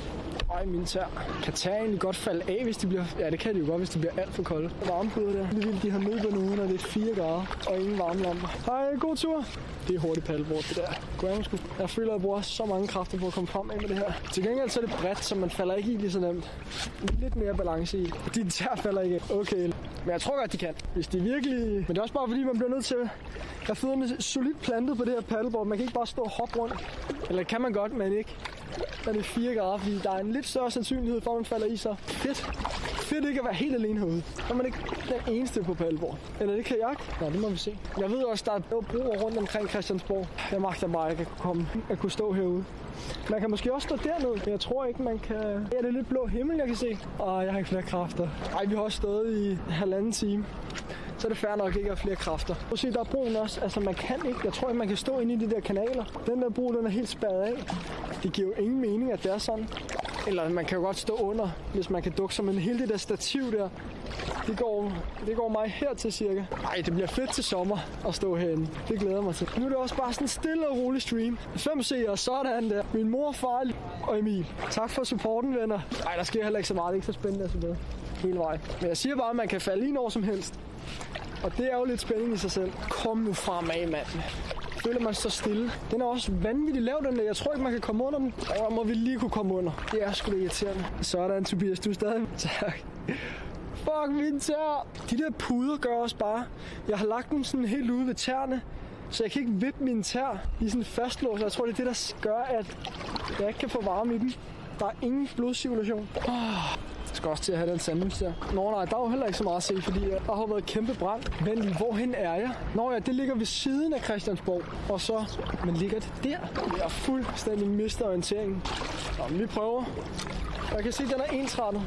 S1: Mine tær. Kan tæer egentlig godt falde af, hvis de bliver... Ja, det kan de jo godt, hvis de bliver alt for kolde. Varmepuder der. Det vil de have med på nu, når det er 4 grader og ingen varmelamper. Hej, god tur. Det er hurtigt paddleboard, det der. Goddag, jeg føler, at jeg bruger så mange kræfter på at komme frem af med det her. Til gengæld så er det bredt, så man falder ikke i lige så nemt. Lidt mere balance i. Dine tær falder ikke. Okay. Men jeg tror godt, de kan. Hvis de virkelig... Men det er også bare, fordi man bliver nødt til at have fødderne solidt plantet på det her paddleboard. Man kan ikke bare stå og hoppe rundt. Eller kan man godt, men ikke. Der er det 4 grader, fordi der er en lidt større sandsynlighed for, at man falder i sig. Fedt ikke at være helt alene herude. Så er man ikke den eneste på paddleboard. Eller det kajak? Nå, det må vi se. Jeg ved også, der er broer rundt omkring Christiansborg. Jeg magter bare ikke at kunne stå herude. Man kan måske også stå dernede, men jeg tror ikke, man kan... Ja, det er lidt blå himmel, jeg kan se. Jeg har ikke flere kræfter. Vi har også stået i 1,5 time. Så er det fair nok ikke at have flere kræfter. Prøv at se, der er broen også. Altså, man kan ikke. Jeg tror ikke, man kan stå inde i de der kanaler. Den der bro, den er helt spærret af. Det giver jo ingen mening, at det er sådan. Eller man kan jo godt stå under, hvis man kan dukke sig. Men hele det der stativ der, Det går mig hertil cirka. Ej, det bliver fedt til sommer at stå herinde. Det glæder mig til. Nu er det også bare sådan en stille og rolig stream. 5 seere, sådan der. Min mor, far og Emil. Tak for supporten, venner. Ej, der sker heller ikke så meget. Det er ikke så spændende at se med hele vejen. Men jeg siger bare, at man kan falde i når som helst. Og det er jo lidt spænding i sig selv. Kom nu fremad, mand. Føler man så stille. Den er også vanvittigt lav, den der. Jeg tror ikke, man kan komme under den. Og må vi lige kunne komme under. Det er sgu da irriterende. Sådan, Tobias. Du er stadig. Tak. Fuck, min tær. De der puder gør også bare. Jeg har lagt dem sådan helt ude ved tæerne. Så jeg kan ikke vippe mine tær i sådan fastlås. Jeg tror, det er det, der gør, at jeg ikke kan få varme i dem. Der er ingen blodcirkulation. Jeg skal også til at have den sandwich der. Nå nej, der er jo heller ikke så meget at se, fordi der har været kæmpe brand. Men hvorhen er jeg? Nå ja, det ligger ved siden af Christiansborg. Og så, men ligger det der? Jeg er fuldstændig mistet orienteringen. Nå, men vi prøver. Jeg kan se, at den er ensrettet.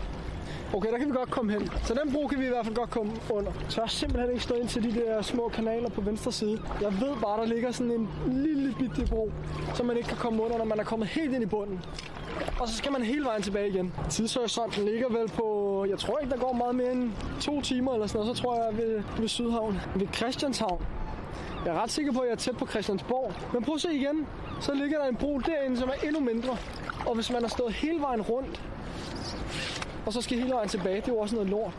S1: Okay, der kan vi godt komme hen. Så den bro kan vi i hvert fald godt komme under. Så jeg simpelthen ikke stå ind til de der små kanaler på venstre side. Jeg ved bare, der ligger sådan en lille bitte bro, som man ikke kan komme under, når man er kommet helt ind i bunden. Og så skal man hele vejen tilbage igen. Tidshorisonten ligger vel på, jeg tror ikke, der går meget mere end 2 timer eller sådan noget. Så tror jeg ved Sydhavn. Ved Christianshavn. Jeg er ret sikker på, at jeg er tæt på Christiansborg. Men prøv at se igen. Så ligger der en bro derinde, som er endnu mindre. Og hvis man har stået hele vejen rundt, og så skal hele vejen tilbage, det er jo også noget lort.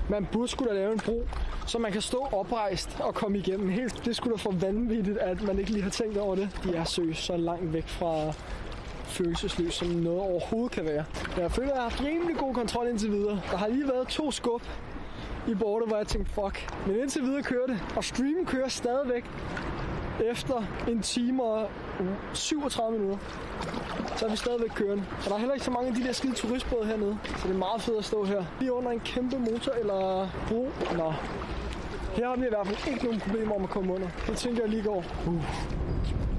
S1: Man burde sgu da lave en bro, så man kan stå oprejst og komme igennem. Helt, det skulle da for vanvittigt, at man ikke lige har tænkt over det. De er seriøst så langt væk fra følelsesløs, som noget overhovedet kan være. Jeg føler, at jeg har haft rimelig god kontrol indtil videre. Der har lige været 2 skub i bordet, hvor jeg tænkte, fuck. Men indtil videre kører det, og streamen kører stadigvæk efter 1 time og 37 minutter. Så er vi stadigvæk kørende. Og der er heller ikke så mange af de der skide turistbåde hernede. Så det er meget fedt at stå her. Lige under en kæmpe motor eller bro. Nå. Her har vi i hvert fald ikke nogen problemer om at komme under. Det tænker jeg lige går.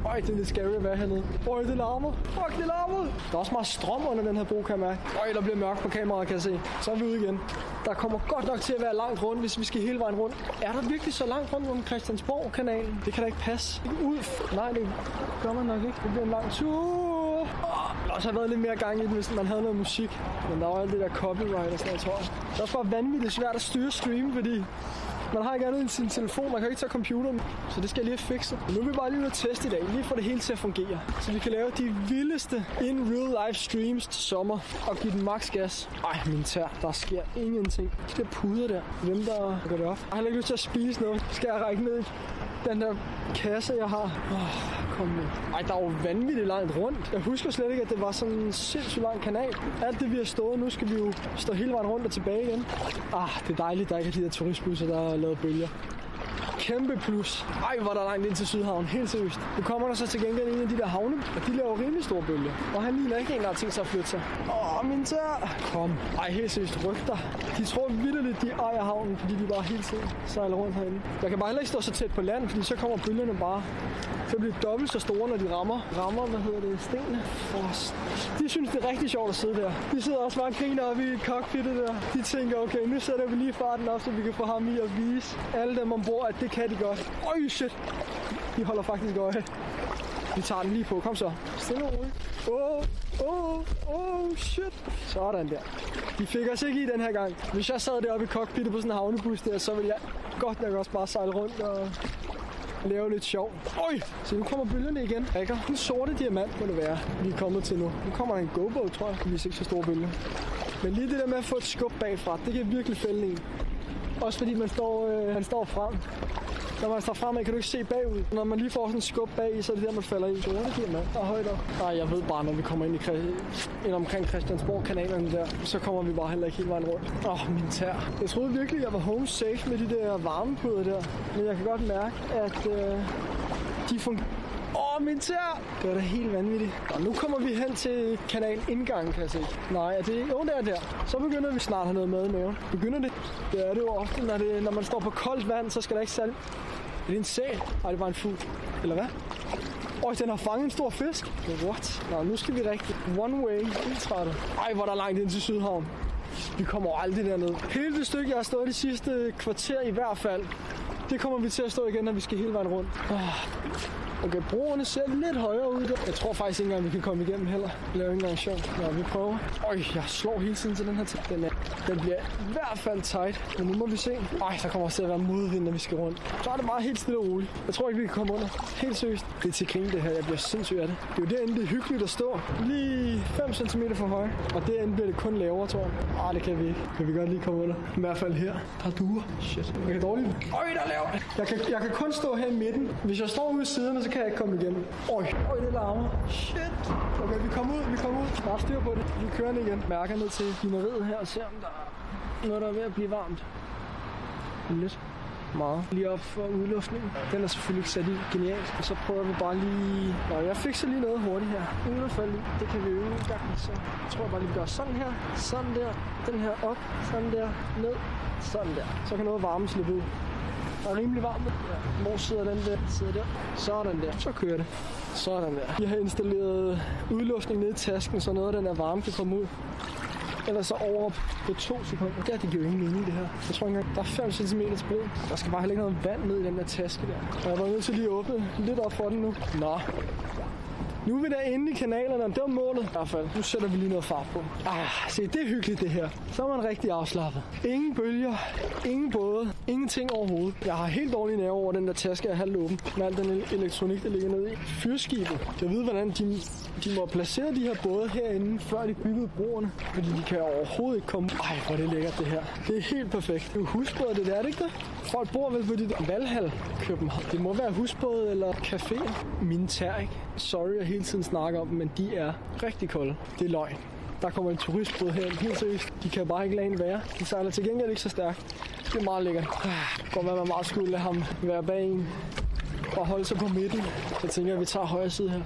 S1: Øj, det er lidt scary at være hernede. Øj, det larmer. Fuck, det larmer. Der er også meget strøm under den her bro, kan jeg mærke. Øj, der bliver mørkt på kameraet, kan jeg se. Så er vi ude igen. Der kommer godt nok til at være langt rundt, hvis vi skal hele vejen rundt. Er der virkelig så langt rundt om Christiansborg-kanalen? Det kan da ikke passe. Ud. Nej, det gør man nok ikke. Det bliver en lang tur. Der har også været lidt mere gang i den, hvis man havde noget musik. Men der var alt det der copyright og sådan noget, tror jeg. Det er også bare vanvittigt svært at styre stream, fordi man har ikke andet end sin telefon, man kan ikke tage computeren, så det skal jeg lige have fikset. Nu er vi bare lige ude at teste i dag, lige for det hele til at fungere. Så vi kan lave de vildeste in real life streams til sommer og give den max gas. Ej, min tær, der sker ingenting. De der puder der, hvem der gør det op. Jeg har heller ikke lyst til at spise noget. Skal jeg række ned i den der kasse, jeg har? Kom nu. Ej, der er jo vanvittigt langt rundt. Jeg husker slet ikke, at det var sådan en sindssygt lang kanal. Alt det, vi har stået, nu skal vi jo stå hele vejen rundt og tilbage igen. Det er dejligt, der ikke er de der turistbusser, der har lavet bølger. Kæmpe plus. Ej, hvor der langt ind til Sydhavn. Helt seriøst. Nu kommer der så til gengæld en af de der havne, og de laver rimelig store bølger. Og han ligner ikke en, der har tænkt sig at flytte sig. Min tær. Kom. Ej, helt seriøst. Rygter. De tror vitterligt, de ejer havnen, fordi de bare hele tiden sejler rundt herinde. Jeg kan bare heller ikke stå så tæt på land, fordi så kommer bølgerne bare. Så bliver dobbelt så store, når de rammer, stenene. De synes, det er rigtig sjovt at sidde der. De sidder også bare og griner oppe i cockpittet der. De tænker, okay, nu sætter vi lige farten op, så vi kan få ham i at vise alle dem ombord, at det kan de godt. Øj, shit. De holder faktisk øje. Vi tager den lige på. Kom så. Stille og roligt. Shit. Sådan der. De fik os ikke i den her gang. Hvis jeg sad deroppe i cockpittet på sådan en havnebus der, så ville jeg godt nok også bare sejle rundt og lave lidt sjov. Øj! Så nu kommer bølgerne igen. Rækker. Den sorte diamant må det være, vi er kommet til nu. Nu kommer der en GoPro, tror jeg. Vi ser ikke så store bølger. Men lige det der med at få et skub bagfra, det kan virkelig fælde en. Også fordi man står frem. Når man står fremad, kan du ikke se bagud. Når man lige får sådan en skub bag, så er det der, man falder i. Sorte diamant. Der er højt op. Nej, jeg ved bare, når vi kommer ind omkring Christiansborg-kanalerne der, så kommer vi bare heller ikke hele vejen rundt. Min tær. Jeg troede virkelig, jeg var home safe med de der varmepuder der. Men jeg kan godt mærke, at de fungerer. Min tær! Det var da helt vanvittigt. Og nu kommer vi hen til kanalindgangen, kan jeg se. Nej, er det ikke? Jo, det er der. Så begynder vi snart at have noget mad i maven. Begynder det? Det er det jo ofte, når man står på koldt vand, så skal der ikke særlig. Er det en sæl? Nej, det var en fugl. Eller hvad? Den har fanget en stor fisk. What? Nå, nu skal vi rigtig. One way. Indtrættet. Hvor der langt ind til Sydhavn. Vi kommer aldrig derned. Hele det stykke, jeg har stået de sidste kvarter i hvert fald, det kommer vi til at stå igen, når vi skal hele vejen rundt. Okay, broerne ser lidt højere ud der. Jeg tror faktisk ikke engang, vi kan komme igennem heller. Det er jo ikke engang sjovt. Nå, vi prøver. Jeg slår hele tiden til den her ting. Den bliver i hvert fald tight. Men nu må vi se. Der kommer også til at være modvind, når vi skal rundt. Så er det bare helt stille og roligt. Jeg tror ikke, vi kan komme under. Helt seriøst. Det er til grin det her. Jeg bliver sindssygt af det. Det er jo derinde, det er hyggeligt at stå. Lige 5 cm for høje. Og derinde bliver det kun lavere, tror jeg. Det kan vi ikke. Kan vi godt lige komme under. I hvert fald her. Der er duer. Shit. Jeg kan dårligt. Der er lavt. Jeg kan kun stå her i midten. Hvis jeg står ude i siderne, så kan jeg ikke komme igennem. Det larmer. Shit. Okay, vi kommer ud. Der er styr på det. Vi kører den igen. Mærker ned til bineriet her og ser, om der er noget, der er ved at blive varmt. Lidt. Meget. Lige op for udluftningen. Den er selvfølgelig ikke sat i. Genialt. Og så prøver vi bare lige... jeg fikser lige noget hurtigt her. Uden at falde i. Det kan vi øve en gang. Så jeg tror bare lige, vi gør sådan her. Sådan der. Den her op. Sådan der. Ned. Sådan der. Så kan noget varme slippe ud. Der er rimelig varmt. Ja. Hvor sidder den der? Sidder der. Sådan der. Så kører det. Sådan der. Jeg har installeret udluftning ned i tasken, så noget af den her varme kan komme ud. Eller så over på 2 sekunder. Det giver jo ingen mening, det her. Jeg tror ikke engang, der er 5 cm til blod. Der skal bare heller ikke noget vand ned i den der taske der. Og jeg var nødt til lige at åbne lidt op for den nu. Nå. Nu er vi derinde i kanalerne, det var målet i hvert fald. Nu sætter vi lige noget fart på. Se, det er hyggeligt det her. Så er man rigtig afslappet. Ingen bølger, ingen både, ingenting overhovedet. Jeg har helt dårlig nerve over den der taske, jeg er halvt åben. Med al den elektronik, der ligger nede i. Fyrskibet. Jeg ved, hvordan de må placere de her både herinde, før de byggede broerne. Fordi de kan overhovedet ikke komme. Hvor er det lækkert det her. Det er helt perfekt. Det er jo husbåd, det er det ikke det? Folk bor vel på dit Valhall København. Det må være husbåd eller caféer. Mine tær, ikke? Sorry, jeg hele tiden snakker om dem, men de er rigtig kolde. Det er løgn. Der kommer en turistbåd her, helt seriøst. De kan bare ikke lade en være. De sejler til gengæld ikke så stærkt. Det er meget lækkert. Godt være, man meget skulle lade ham være bag en. Bare holde sig på midten. Jeg tænker, at vi tager højre side her.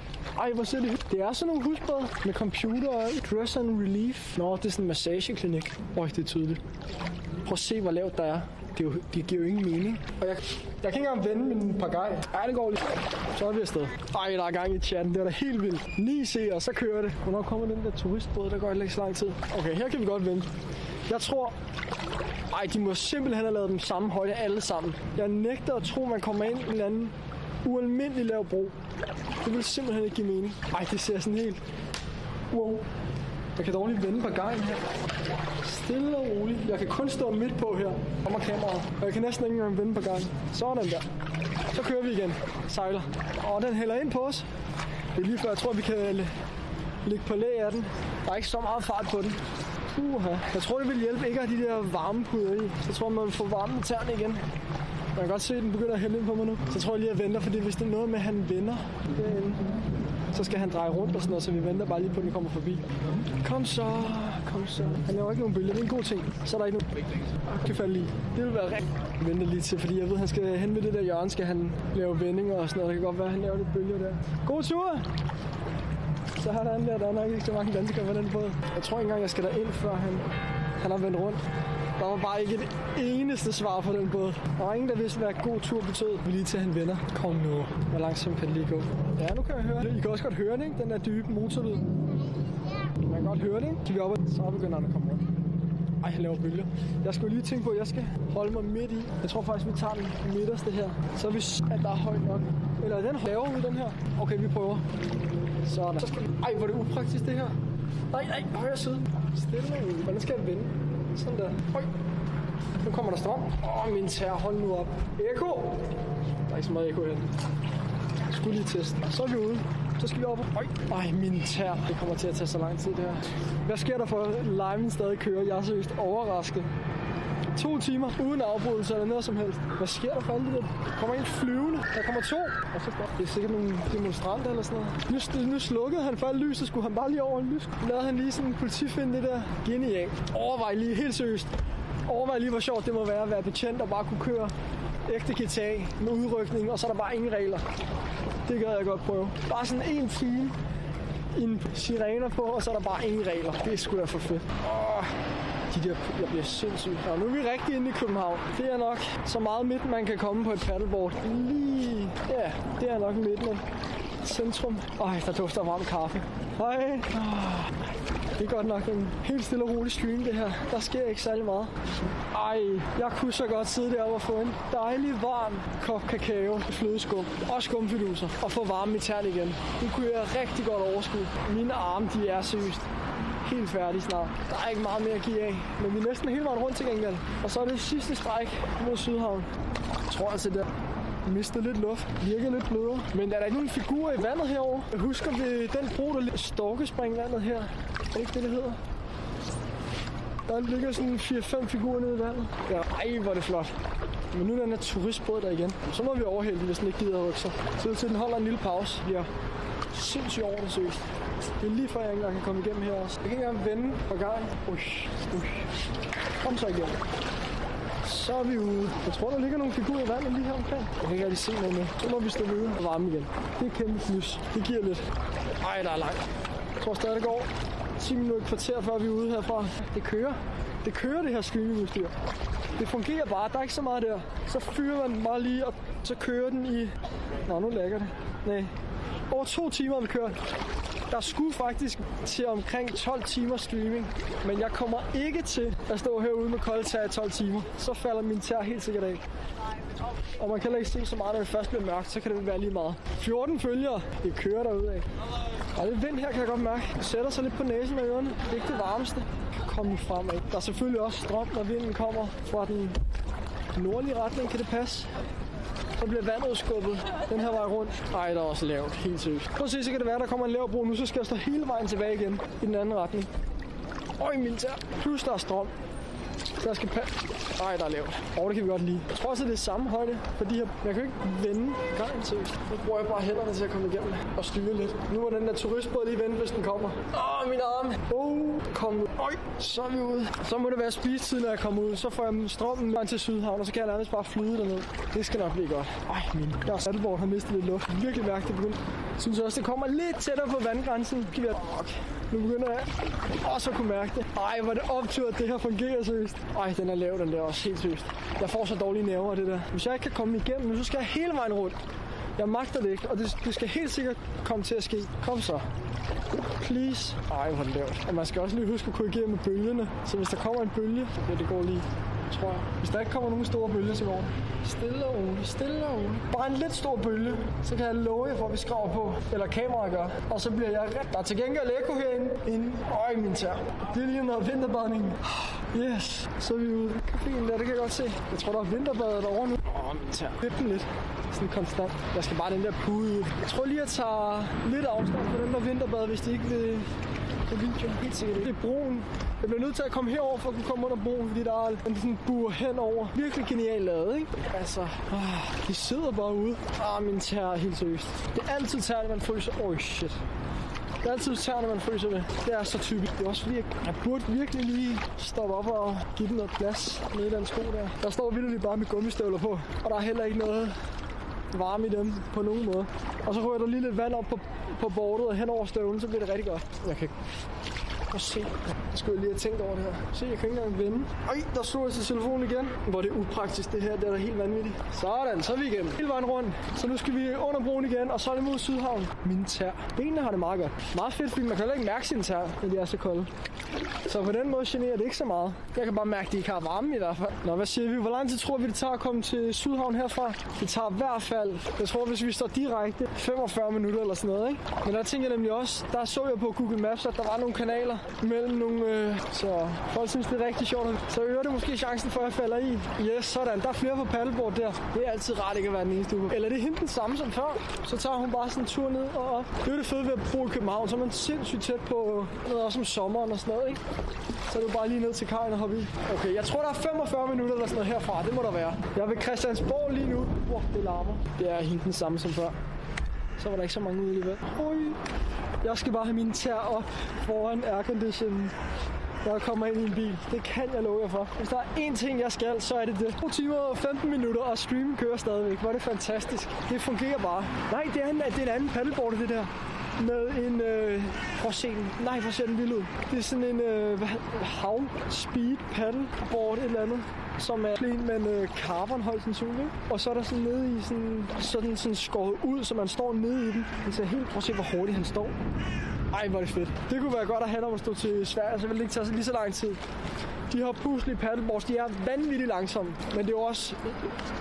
S1: Hvor ser det. Det er sådan nogle husbåde med computer og dress and relief. Nå, det er sådan en massageklinik. Det er tydeligt. Prøv at se, hvor lavt der er. Det giver jo ingen mening. Og jeg kan ikke engang vende min pagaj. Det går lige. Så er vi afsted. Der er gang i chatten. Det er da helt vildt. Lige se, og så kører det. Hvornår kommer den der turistbåd? Der går ikke så lang tid. Okay, her kan vi godt vente. Jeg tror... de må simpelthen have lavet dem samme højde alle sammen. Jeg nægter at tro, man kommer ind i en eller anden ualmindelig lav bro. Det vil simpelthen ikke give mening. Det ser sådan helt... Wow. Jeg kan dårligt vende på gangen her. Stille og roligt. Jeg kan kun stå midt på her. Kommer kameraet. Og jeg kan næsten ikke engang vende på gangen. Sådan der. Så kører vi igen. Sejler. Den hælder ind på os. Det er lige før, jeg tror, vi kan ligge på læ af den. Der er ikke så meget fart på den. Jeg tror, det vil hjælpe ikke at have de der varmepuder i. Så tror man vil få varmen tæerne igen. Man kan godt se, at den begynder at hælde ind på mig nu. Så tror jeg lige, at jeg venter, fordi hvis det er noget med, at han vender derinde, så skal han dreje rundt og sådan noget, så vi venter bare lige på, at den kommer forbi. Kom så. Han laver ikke nogen bølger, det er en god ting. Så er der ikke nogen. Kan falde i. Det vil være rigtigt. Jeg venter lige til, fordi jeg ved, han skal hen ved det der hjørne, skal han lave vendinger og sådan noget. Det kan godt være, at han laver lidt bølger der. God tur! Så har der er nok ikke så mange danskere på den båd. Jeg tror ikke engang, jeg skal derind, før han har vendt rundt. Der var bare ikke et eneste svar på den båd. Der var ingen, der vidste, hvad god tur betød. Vi lige til, han vender. Kom nu. Hvor langsomt kan det lige gå? Ja, nu kan jeg høre det. I kan også godt høre det, ikke? Den der dybe motorlyd. Man kan godt høre det, ikke? Kigger op, og så begynder han at komme rundt. Han laver bølger. Jeg skal jo lige tænke på, at jeg skal holde mig midt i. Jeg tror faktisk, vi tager den midterste her. Så hvis at der er højt nok. Eller er den lavere ud, den her? Okay, vi prøver. Sådan. Så skal vi... hvor er det upraktisk, det her. Nej, højre side. Stille ud. Hvordan skal jeg vende? Sådan der. Nu kommer der strøm. Min tær, hold nu op. Eko! Der er ikke så meget eko her. Jeg skulle lige teste. Så er vi ude. Så skal vi op. Min tær. Det kommer til at tage så lang tid, det her. Hvad sker der for liven stadig kører? Jeg er seriøst overrasket. 2 timer uden afbrydelse eller noget som helst. Hvad sker der for alle det der? Der kommer en flyvende. Der kommer 2. Og så det er sikkert nogle demonstranter eller sådan noget. Nu slukkede han for alt lyset. Skulle han bare lige over en lys. Lavede han lige sådan en politifinde der. Genialt. Overvej lige helt seriøst. Overvej lige, hvor sjovt det må være at være betjent og bare kunne køre ægte GTA med udrykning, og så er der bare ingen regler. Det gad jeg godt prøve. Bare sådan 1 time i en sirener på, og så er der bare ingen regler. Det skulle jeg for fedt. Jeg bliver sindssyg. Og nu er vi rigtig inde i København. Det er nok så meget midt, man kan komme på et paddleboard. Det er nok midten. centrum. Der dufter varm kaffe. Det er godt nok en helt stille og rolig stream, det her. Der sker ikke særlig meget. Jeg kunne så godt sidde deroppe og få en dejlig varm kop kakao med flødeskum og skumfiduser og få varme i tern igen. Det kunne jeg rigtig godt overskue. Mine arme, de er seriøst helt færdige snart. Der er ikke meget mere at give af, men vi er næsten hele vejen rundt til gengæld. Og så er det sidste stræk mod Sydhavn. Jeg tror altså, det mistede lidt luft, virker lidt blødere. Men er der ikke nogen figurer i vandet herovre? Jeg husker ved den bro, der storkespringvandet her. Er det ikke det, det hedder? Der ligger sådan 4-5 figurer nede i vandet. Ja, hvor er det flot. Men nu er der en turistbåd der igen. Så må vi overhælde, hvis den ikke gider at rykke sig. Så den holder en lille pause. Ja, sindssygt over det seriøst. Det er lige før jeg ikke engang kan komme igennem her også. Jeg kan ikke engang vende på gang. Kom så igennem. Så er vi ude. Jeg tror, der ligger nogle figurer i vandet lige her omkring. Jeg kan ikke rigtig se noget med. Så må vi stå ude og varme igen. Det er kæmpe plus. Det giver lidt. Der er langt. Jeg tror stadig, det går 10 minutter kvarter, før vi er ude herfra. Det kører. Det kører, det her streamingudstyr. Det fungerer bare. Der er ikke så meget der. Så fyrer man bare lige, og så kører den i... nu lægger det. Nej. Over 2 timer vi kører. Der skulle faktisk til omkring 12 timer streaming, men jeg kommer ikke til at stå herude med kolde tær i 12 timer. Så falder min tær helt sikkert af. Og man kan heller ikke se så meget, når det først bliver mørkt, så kan det være lige meget. 14 følgere, det kører derude af. Og det vind her kan jeg godt mærke. Det sætter sig lidt på næsen og ørerne. Det er ikke det varmeste. Kom nu fremad. Der er selvfølgelig også strøm, når vinden kommer fra den nordlige retning, kan det passe. Så bliver vandet skubbet den her vej rundt. Der er også lavt, helt seriøst. Prøv at se, så kan det være, der kommer en lav bro nu, så skal jeg stå hele vejen tilbage igen i den anden retning. Min tær. Plus der er strøm. Der skal der er lavt. Det kan vi godt lide. Jeg tror også, det er samme højde for de her. Jeg kan ikke vende gangen til. Nu bruger jeg bare hænderne til at komme igennem og styre lidt. Nu må den der turistbåd lige vente, hvis den kommer. Min arm. Kom ud. Så er vi ude. Så må det være spisetid, når jeg kommer ud. Så får jeg strømmen til Sydhavn, og så kan jeg nærmest bare flyde derned. Det skal nok blive godt. Jeg har paddleboard, har mistet lidt luft. Virkelig mærke det begyndt. Jeg synes også, det kommer lidt tættere på vandgrænsen. Nu begynder jeg også at kunne mærke det. Hvor er det optur, at det her fungerer seriøst. Den er lav, den der også helt seriøst. Jeg får så dårlige nerver af det der. Hvis jeg ikke kan komme igennem, så skal jeg hele vejen rundt. Jeg magter det ikke, og det skal helt sikkert komme til at ske. Kom så. Please. Hvor er det lavt. Og man skal også lige huske at korrigere med bølgerne. Så hvis der kommer en bølge, det går lige, tror jeg. Hvis der ikke kommer nogen store bølger, så går det. Stille og roligt, stille og roligt. Bare en lidt stor bølge, så kan jeg love jer for, at vi skraver på. Eller kameraet gør. Og så bliver jeg ret. Der er til gengæld ekko herinde. Min tær. Det er lige noget vinterbadning. Yes, så er vi ude. Caféen der, det kan jeg godt se. Jeg tror, der er vinterbadet derovre nu. Min tær. Lidt. Sådan konstant. Jeg skal bare den der pude ud. Jeg tror lige, jeg tager lidt afstand fra den der vinterbad, hvis det ikke vil på video. Helt sikkert. Det er broen. Jeg bliver nødt til at komme herover for at kunne komme under broen, fordi der er en sådan bur henover. Virkelig genialt lavet, ikke? De sidder bare ude. Min tær er helt seriøst. Det er altid tærne, man fryser. Shit. Det er altid tærne, man fryser ved. Det er så typisk. Det er også fordi, jeg burde virkelig lige stoppe op og give dem noget plads nede i den sko der. Der står virkelig bare med gummistøvler på, og der er heller ikke noget varme i dem på nogen måde. Og så rører der lige lidt vand op på bordet og hen over støvlen, så bliver det rigtig godt. Jeg kan ikke... Prøv at se. Jeg skulle lige have tænkt over det her. Se, jeg kan ikke engang vende. Der slog jeg til telefonen igen. Hvor det er upraktisk det her. Det er da helt vanvittigt. Sådan, så er vi igen. Hele vejen rundt. Så nu skal vi under broen igen, og så er det mod Sydhavn. Min tær. Benene har det meget godt. Meget fedt, fordi man kan heller ikke mærke sin tær, når de er så kolde. Så på den måde generer det ikke så meget. Jeg kan bare mærke, at de ikke har varme i hvert fald. Hvad siger vi? Hvor lang tid tror vi, det tager at komme til Sydhavn herfra? Det tager i hvert fald, jeg tror, hvis vi står direkte, 45 minutter eller sådan noget, ikke? Men der tænker jeg nemlig også, der så jeg på Google Maps, at der var nogle kanaler mellem nogle... Så folk synes, det er rigtig sjovt. Så øger det måske chancen for, at jeg falder i. Yes, sådan. Der er flere på paddleboard der. Det er altid rart ikke at være den eneste uge. Eller det er hende den samme som før. Så tager hun bare sådan en tur ned og op. Det er det fede ved at bo i København. Så er man sindssygt tæt på noget også om sommeren og sådan noget, ikke? Så er det bare lige ned til kajen og hoppe i. Okay, jeg tror, der er 45 minutter eller sådan noget herfra. Det må der være. Jeg er ved Christiansborg lige nu. Det larmer. Det er hende den samme som før. Så var der ikke så mange ude alligevel. Jeg skal bare have mine tær op foran airconditionen, når jeg kommer ind i en bil. Det kan jeg love jer for. Hvis der er én ting, jeg skal, så er det det. 2 timer og 15 minutter, og streamen kører stadigvæk. Hvor er det fantastisk. Det fungerer bare. Nej, det er en anden paddleboard, det der. med en... prøv at se den. Nej, prøv at se den vild ud. Det er sådan en hav speed paddleboard et eller andet, som er en med en carbonholdt ikke? Og så er der sådan nede i sådan skåret ud, så man står nede i den. Det ser helt, prøv at se, hvor hurtigt han står. Ej, hvor er det fedt. Det kunne være godt at have, når man stod til Sverige, så ville det ikke tage lige så lang tid. De her puslige paddleboards, de er vanvittigt langsomme. Men det er jo også...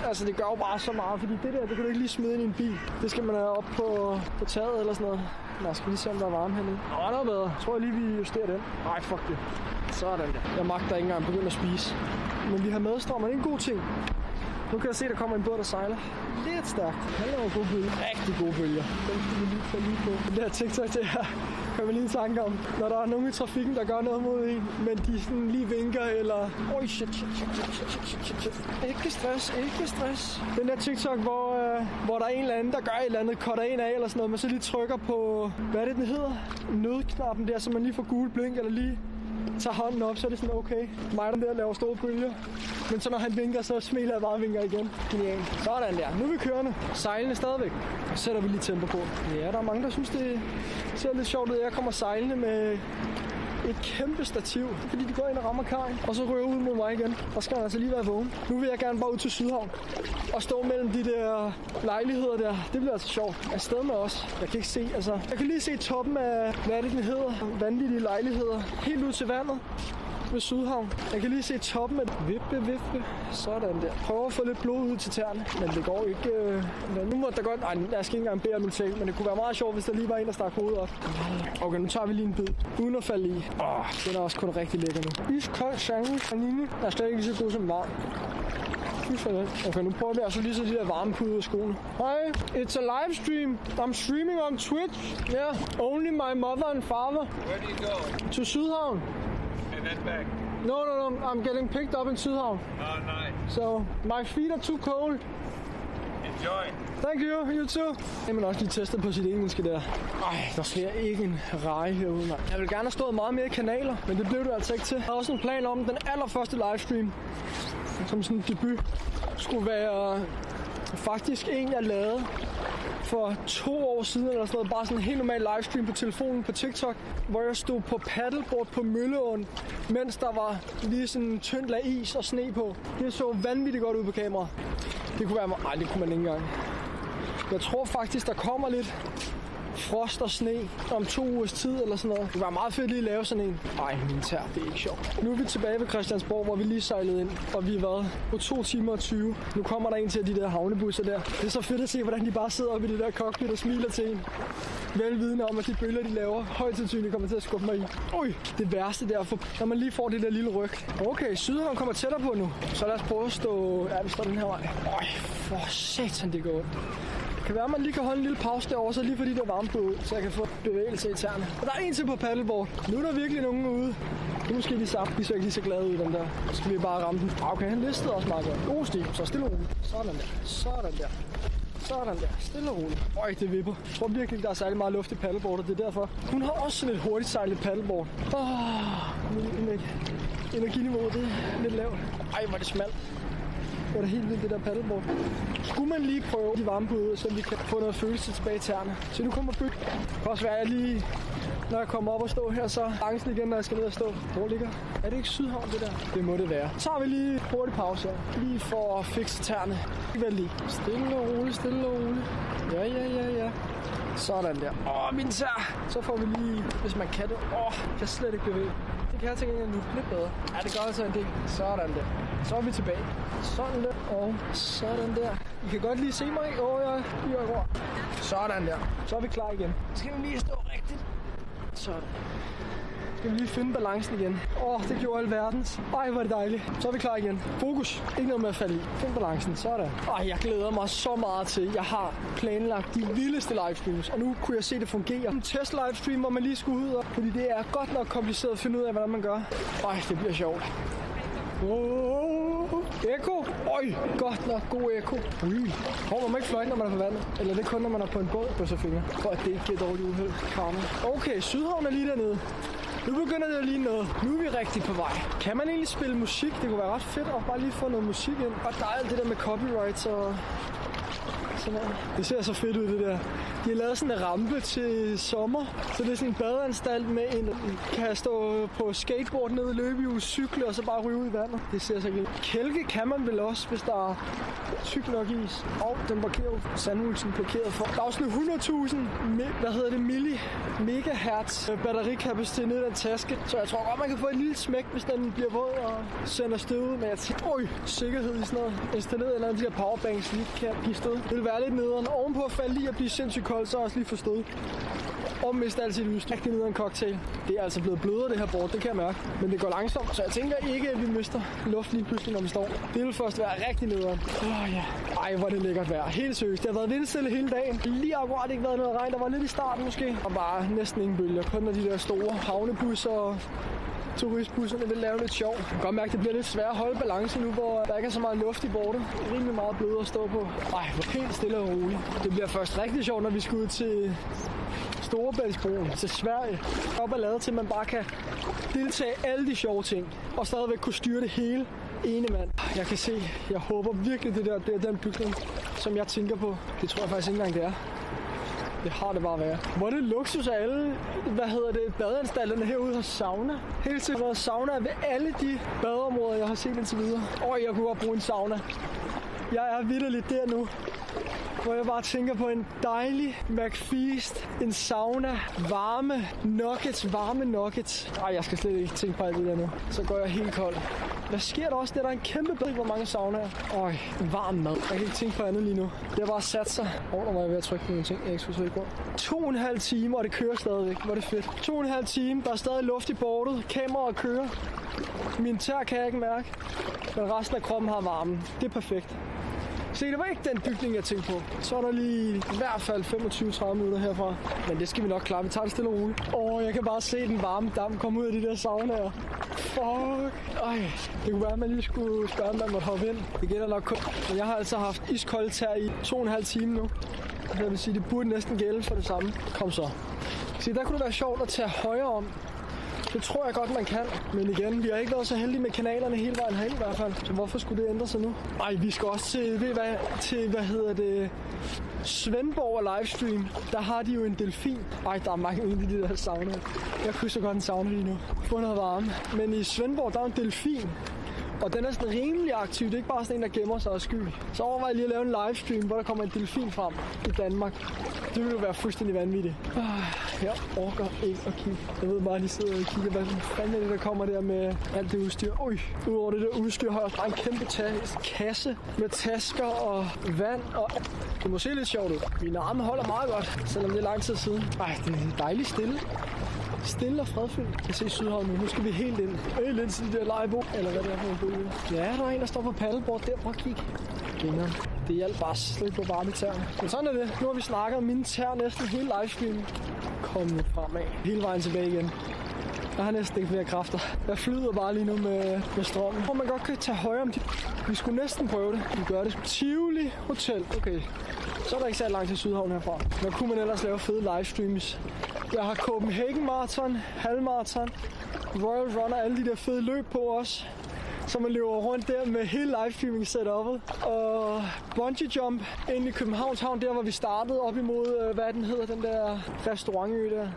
S1: Altså, det gør jo bare så meget, fordi det der, det kan du ikke lige smide ind i en bil. Det skal man have op på taget eller sådan noget. Nå, skal vi lige se, om der er varme hernede. Nå, noget bedre. Jeg tror jeg lige, vi justerer den. Ej, fuck det. Sådan der. Jeg magter ikke engang begynde at spise. Men vi har medstrøm, og det er en god ting. Nu kan jeg se, at der kommer en båd, der sejler lidt stærkt. Han laver gode bølger. Rigtig gode bølger. Den skal vi lige få lige på. Det her TikTok, det her kan man lige en tanke om. Når der er nogen i trafikken, der gør noget mod en, men de sådan lige vinker, eller... Oj, shit. Ikke stress. Den der TikTok, hvor der er en eller anden, der gør et eller andet, cutter en af, eller sådan noget, men så lige trykker på... Hvad er det, den hedder? Nødknappen der, så man lige får gul blink, eller lige... tager hånden op, så er det sådan okay. Mig der laver store bølger. Men så når han vinker, så smiler jeg bare og vinker igen. Genial. Sådan der. Nu er vi kørende. Sejlende stadigvæk. Så sætter vi lige tempo på. Ja, der er mange, der synes, det ser lidt sjovt ud. Jeg kommer sejlende med et kæmpe stativ, fordi de går ind og rammer kajen, og så rører ud mod mig igen. Der skal man altså lige være vågen. Nu vil jeg gerne bare ud til Sydhavn og stå mellem de der lejligheder der. Det bliver altså sjovt. Afsted med os. Jeg kan ikke se, altså... Jeg kan lige se toppen af, hvad er det, den hedder? Vanvittige lejligheder. Helt ud til vandet ved Sydhavn. Jeg kan lige se toppen af vippe. Sådan der. Prøver at få lidt blod ud til tæerne, men det går ikke. Men nu må der godt... Nej, jeg skal ikke engang bede om en ting, men det kunne være meget sjovt, hvis der lige var en, der stak hovedet op. Okay, nu tager vi lige en bid, uden at falde i. Den er også kun rigtig lækker nu. Iskold sangine. Der er slet ikke lige så god som varm. Okay, nu prøver vi altså lige så de der varmepude ud af skoene. Hi, it's a live stream. I'm streaming on Twitch. Yeah, only my mother and father.
S2: Where do you go?
S1: To Sydhavn.
S2: And then back?
S1: No, I'm getting picked up in Sydhavn.
S2: Oh, nice.
S1: So, my feet are too cold.
S2: Enjoy.
S1: Thank you, you too. Jeg vil også lige teste på sit engelske der. Ej, der sker ikke en reje herude, nej. Jeg vil gerne have stået meget mere i kanaler, men det blev du altså ikke til. Jeg har også en plan om den allerførste livestream, som sådan en debut, skulle være faktisk en, jeg lavede for 2 år siden eller sådan noget. Bare sådan en helt normal livestream på telefonen på TikTok, hvor jeg stod på paddleboard på Mølleåen, mens der var lige sådan en tynd lag is og sne på. Det så vanvittigt godt ud på kamera. Det kunne være... Ej, det kunne man ikke engang. Jeg tror faktisk, der kommer lidt frost og sne om 2 ugers tid eller sådan noget. Det var meget fedt lige at lave sådan en. Ej, min tær, det er ikke sjovt. Nu er vi tilbage ved Christiansborg, hvor vi lige sejlede ind, og vi har været på 2 timer og 20. Nu kommer der en til de der havnebusser der. Det er så fedt at se, hvordan de bare sidder oppe i det der cockpit og smiler til en. Velvidende om, at de bølger, de laver, højt sandsynligt kommer til at skubbe mig i. Ui, det værste derfor, når man lige får det der lille ryg. Okay, Sydhavn kommer tættere på nu. Så lad os prøve at stå... Ja, vi står den her vej. Øj, for satan, det går ondt. Det kan være, at man lige kan holde en lille pause derovre, så lige fordi der er varme på ud, så jeg kan få bevægelse i tæerne. Og der er en til på paddleboard. Nu er der virkelig nogen ude. Det er måske lige saft, de ser ikke lige så glade ud, den der. Så skal vi bare ramme den. Okay, han listede også meget godt. God stil, så stille og roligt. Sådan der. Stille og roligt. Øj, det vipper. Jeg tror virkelig, der er særlig meget luft i paddleboardet. Det er derfor. Hun har også sådan et hurtigt sejlet paddleboard. Energiniveauet, det er lidt lavt. Ej, hvor er det smalt. Det er helt vildt, det der paddleboard. Skulle man lige prøve de varmepuder, så vi kan få noget følelse tilbage i tæerne. Så nu kommer byg. Det kan også være, at lige, når jeg kommer op og står her, så angsten igen, når jeg skal ned og stå. Hvor ligger? Er det ikke Sydhavn, det der? Det må det være. Så tager vi lige hurtig pause her. Lige for at fikse tæerne. Vel lige. Stille og roligt. Ja. Sådan der. Min tær. Så får vi lige, hvis man kan det. Kan slet ikke bevæge. Det kan jeg tænke nu lidt bedre. Ja, det gør altså en del. Sådan der. Så er vi tilbage. Sådan der. Og sådan der. I kan godt lige se mig. Jeg sådan der. Så er vi klar igen. Så skal vi lige stå rigtigt. Sådan. Skal vi lige finde balancen igen. Det gjorde alverdens. Ej, hvor er det dejligt. Så er vi klar igen. Fokus. Ikke noget med at falde i. Find balancen. Sådan. Jeg glæder mig så meget til. Jeg har planlagt de vildeste livestreams. Og nu kunne jeg se, det fungerer. En test livestream, hvor man lige skulle ud. Fordi det er godt nok kompliceret at finde ud af, hvordan man gør. Det bliver sjovt. Eko. Godt nok god eko. Man må ikke fløjte, når man er på vandet. Eller det er kun, når man er på en båd på så fingre. For at det ikke giver dårlig uheld. Okay, Sydhavn er lige dernede. Nu begynder det at ligne noget. Nu er vi rigtig på vej. Kan man egentlig spille musik? Det kunne være ret fedt at bare lige få noget musik ind. Og der er alt det der med copyrights og imponerende. Det ser så fedt ud, det der. De har lavet sådan en rampe til sommer, så det er sådan en badeanstalt med en kan stå på skateboard nede i løbehjul, cykle og så bare ryge ud i vandet. Det ser så vildt. Kælke kan man vel også, hvis der er tyk nok is. Og den blokerer jo sandwichen blokeret for. Der er også 100.000 megahertz batterikapacitet nede i den taske. Så jeg tror godt, man kan få et lille smæk, hvis den bliver våd og sender stød ud. Men jeg tænker, sikkerhed i sådan noget. Installeret eller de der powerbanks, lige kan give stød. Det vil være lidt nederen. Ovenpå at falde i og blive sindssygt kold, så også lige få stød. Og miste alt sit udstyr. Rigtig nederen cocktail. Det er altså blevet blødere, det her board, det kan jeg mærke. Men det går langsomt, så jeg tænker ikke, at vi mister luft lige pludselig, når vi står. Det vil først være rigtig nederen. Ej, hvor er det lækkert vejr. Helt seriøst. Det har været vindstille hele dagen. Lige akkurat ikke været noget regn. Der var lidt i starten måske. Og bare næsten ingen bølger. Kun når de der store havnebusser og turistbusserne vil lave lidt sjov. Jeg kan godt mærke, at det bliver lidt svært at holde balance nu, hvor der ikke er så meget luft i bordet. Det er rimelig meget blødere at stå på. Ej, hvor helt stille og roligt. Det bliver først rigtig sjovt, når vi skal ud til Storebæltsbroen til Sverige. Op er lavet til, at man bare kan deltage i alle de sjove ting. Og stadigvæk kunne styre det hele ene mand. Jeg kan se, jeg håber virkelig, det er den bygning, som jeg tænker på. Det tror jeg faktisk ikke engang, det er. Det har det bare været. Hvor er det luksus af alle, badeanstalterne herude har sauna. Helt sikkert været sauna ved alle de badeområder, jeg har set indtil videre. Jeg kunne godt bruge en sauna. Jeg er vitterligt der nu, hvor jeg bare tænker på en dejlig McFeast, en sauna, varme nuggets. Jeg skal slet ikke tænke på alt det der nu. Så går jeg helt kold. Hvad sker der også? Der er en kæmpe bed, hvor mange saunaer. Varm mad. Jeg kan ikke tænke på andet lige nu. Det har bare sat sig. Der var jeg ved at trykke på nogle ting, jeg ikke skulle trykke på. 2,5 timer, og det kører stadigvæk. Hvor er det fedt. 2,5 timer, der er stadig luft i bordet. Kameraet kører. Min tær kan jeg ikke mærke. Men resten af kroppen har varmen. Det er perfekt. Se, det var ikke den bygning, jeg tænkte på. Så er der lige i hvert fald 25-30 minutter herfra. Men det skal vi nok klare. Vi tager det stille og roligt. Jeg kan bare se den varme damp komme ud af de der saunaer. Fuck. Det kunne være, at man lige skulle spørge, om man måtte hoppe ind. Det gælder nok kun. Men jeg har altså haft iskoldt tær i 2,5 timer nu. Det vil sige, det burde næsten gælde for det samme. Kom så. Se, der kunne det være sjovt at tage højre om. Det tror jeg godt, man kan. Men igen, vi har ikke været så heldige med kanalerne hele vejen herind i hvert fald. Så hvorfor skulle det ændre sig nu? Vi skal også til, Svendborg og livestream. Der har de jo en delfin. Der er mange inde i de der sauna. Jeg krydser godt en sauna lige nu. Få noget varme. Men i Svendborg, der er en delfin. Og den er sådan rimelig aktiv. Det er ikke bare sådan en, der gemmer sig og sky. Så overvej lige at lave en livestream, hvor der kommer en delfin frem i Danmark. Det ville jo være fuldstændig vanvittigt. Jeg orker ikke at kigge. Jeg ved bare, at de sidder og kigger. Hvad fanden er det, der kommer der med alt det udstyr? Udover det der udstyr har jeg bare en kæmpe kasse med tasker og vand. Og det må se lidt sjovt ud. Mine arme holder meget godt, selvom det er lang tid siden. Det er dejligt stille. Stille og fredfyldt. Jeg kan se Sydhavn nu. Nu skal vi helt ind. Helt ind til de der lejebo. Eller hvad det er for en bølge. Ja, der er en, der står på paddleboard der. Prøv at kigge. Det hjalp bare slet på varme tæerne. Men sådan er det. Nu har vi snakket om mine tæer næsten hele livestreamen. Kom nu fremad. Hele vejen tilbage igen. Jeg har næsten ikke flere kræfter. Jeg flyder bare lige nu med strømmen. Hvor man godt kan tage højre om de... Vi skulle næsten prøve det. Vi gør det. Tivoli Hotel. Okay. Så er der ikke så langt til Sydhavn herfra. Hvad kunne man ellers lave fede livestreams? Jeg har Copenhagen Marathon, halvmarathon, Royal Runner, alle de der fede løb på os. Så man løber rundt der med hele livestreaming setup'et. Og bungee jump ind i Københavns Havn, der hvor vi startede op imod, hvad den hedder, den der restaurantø der.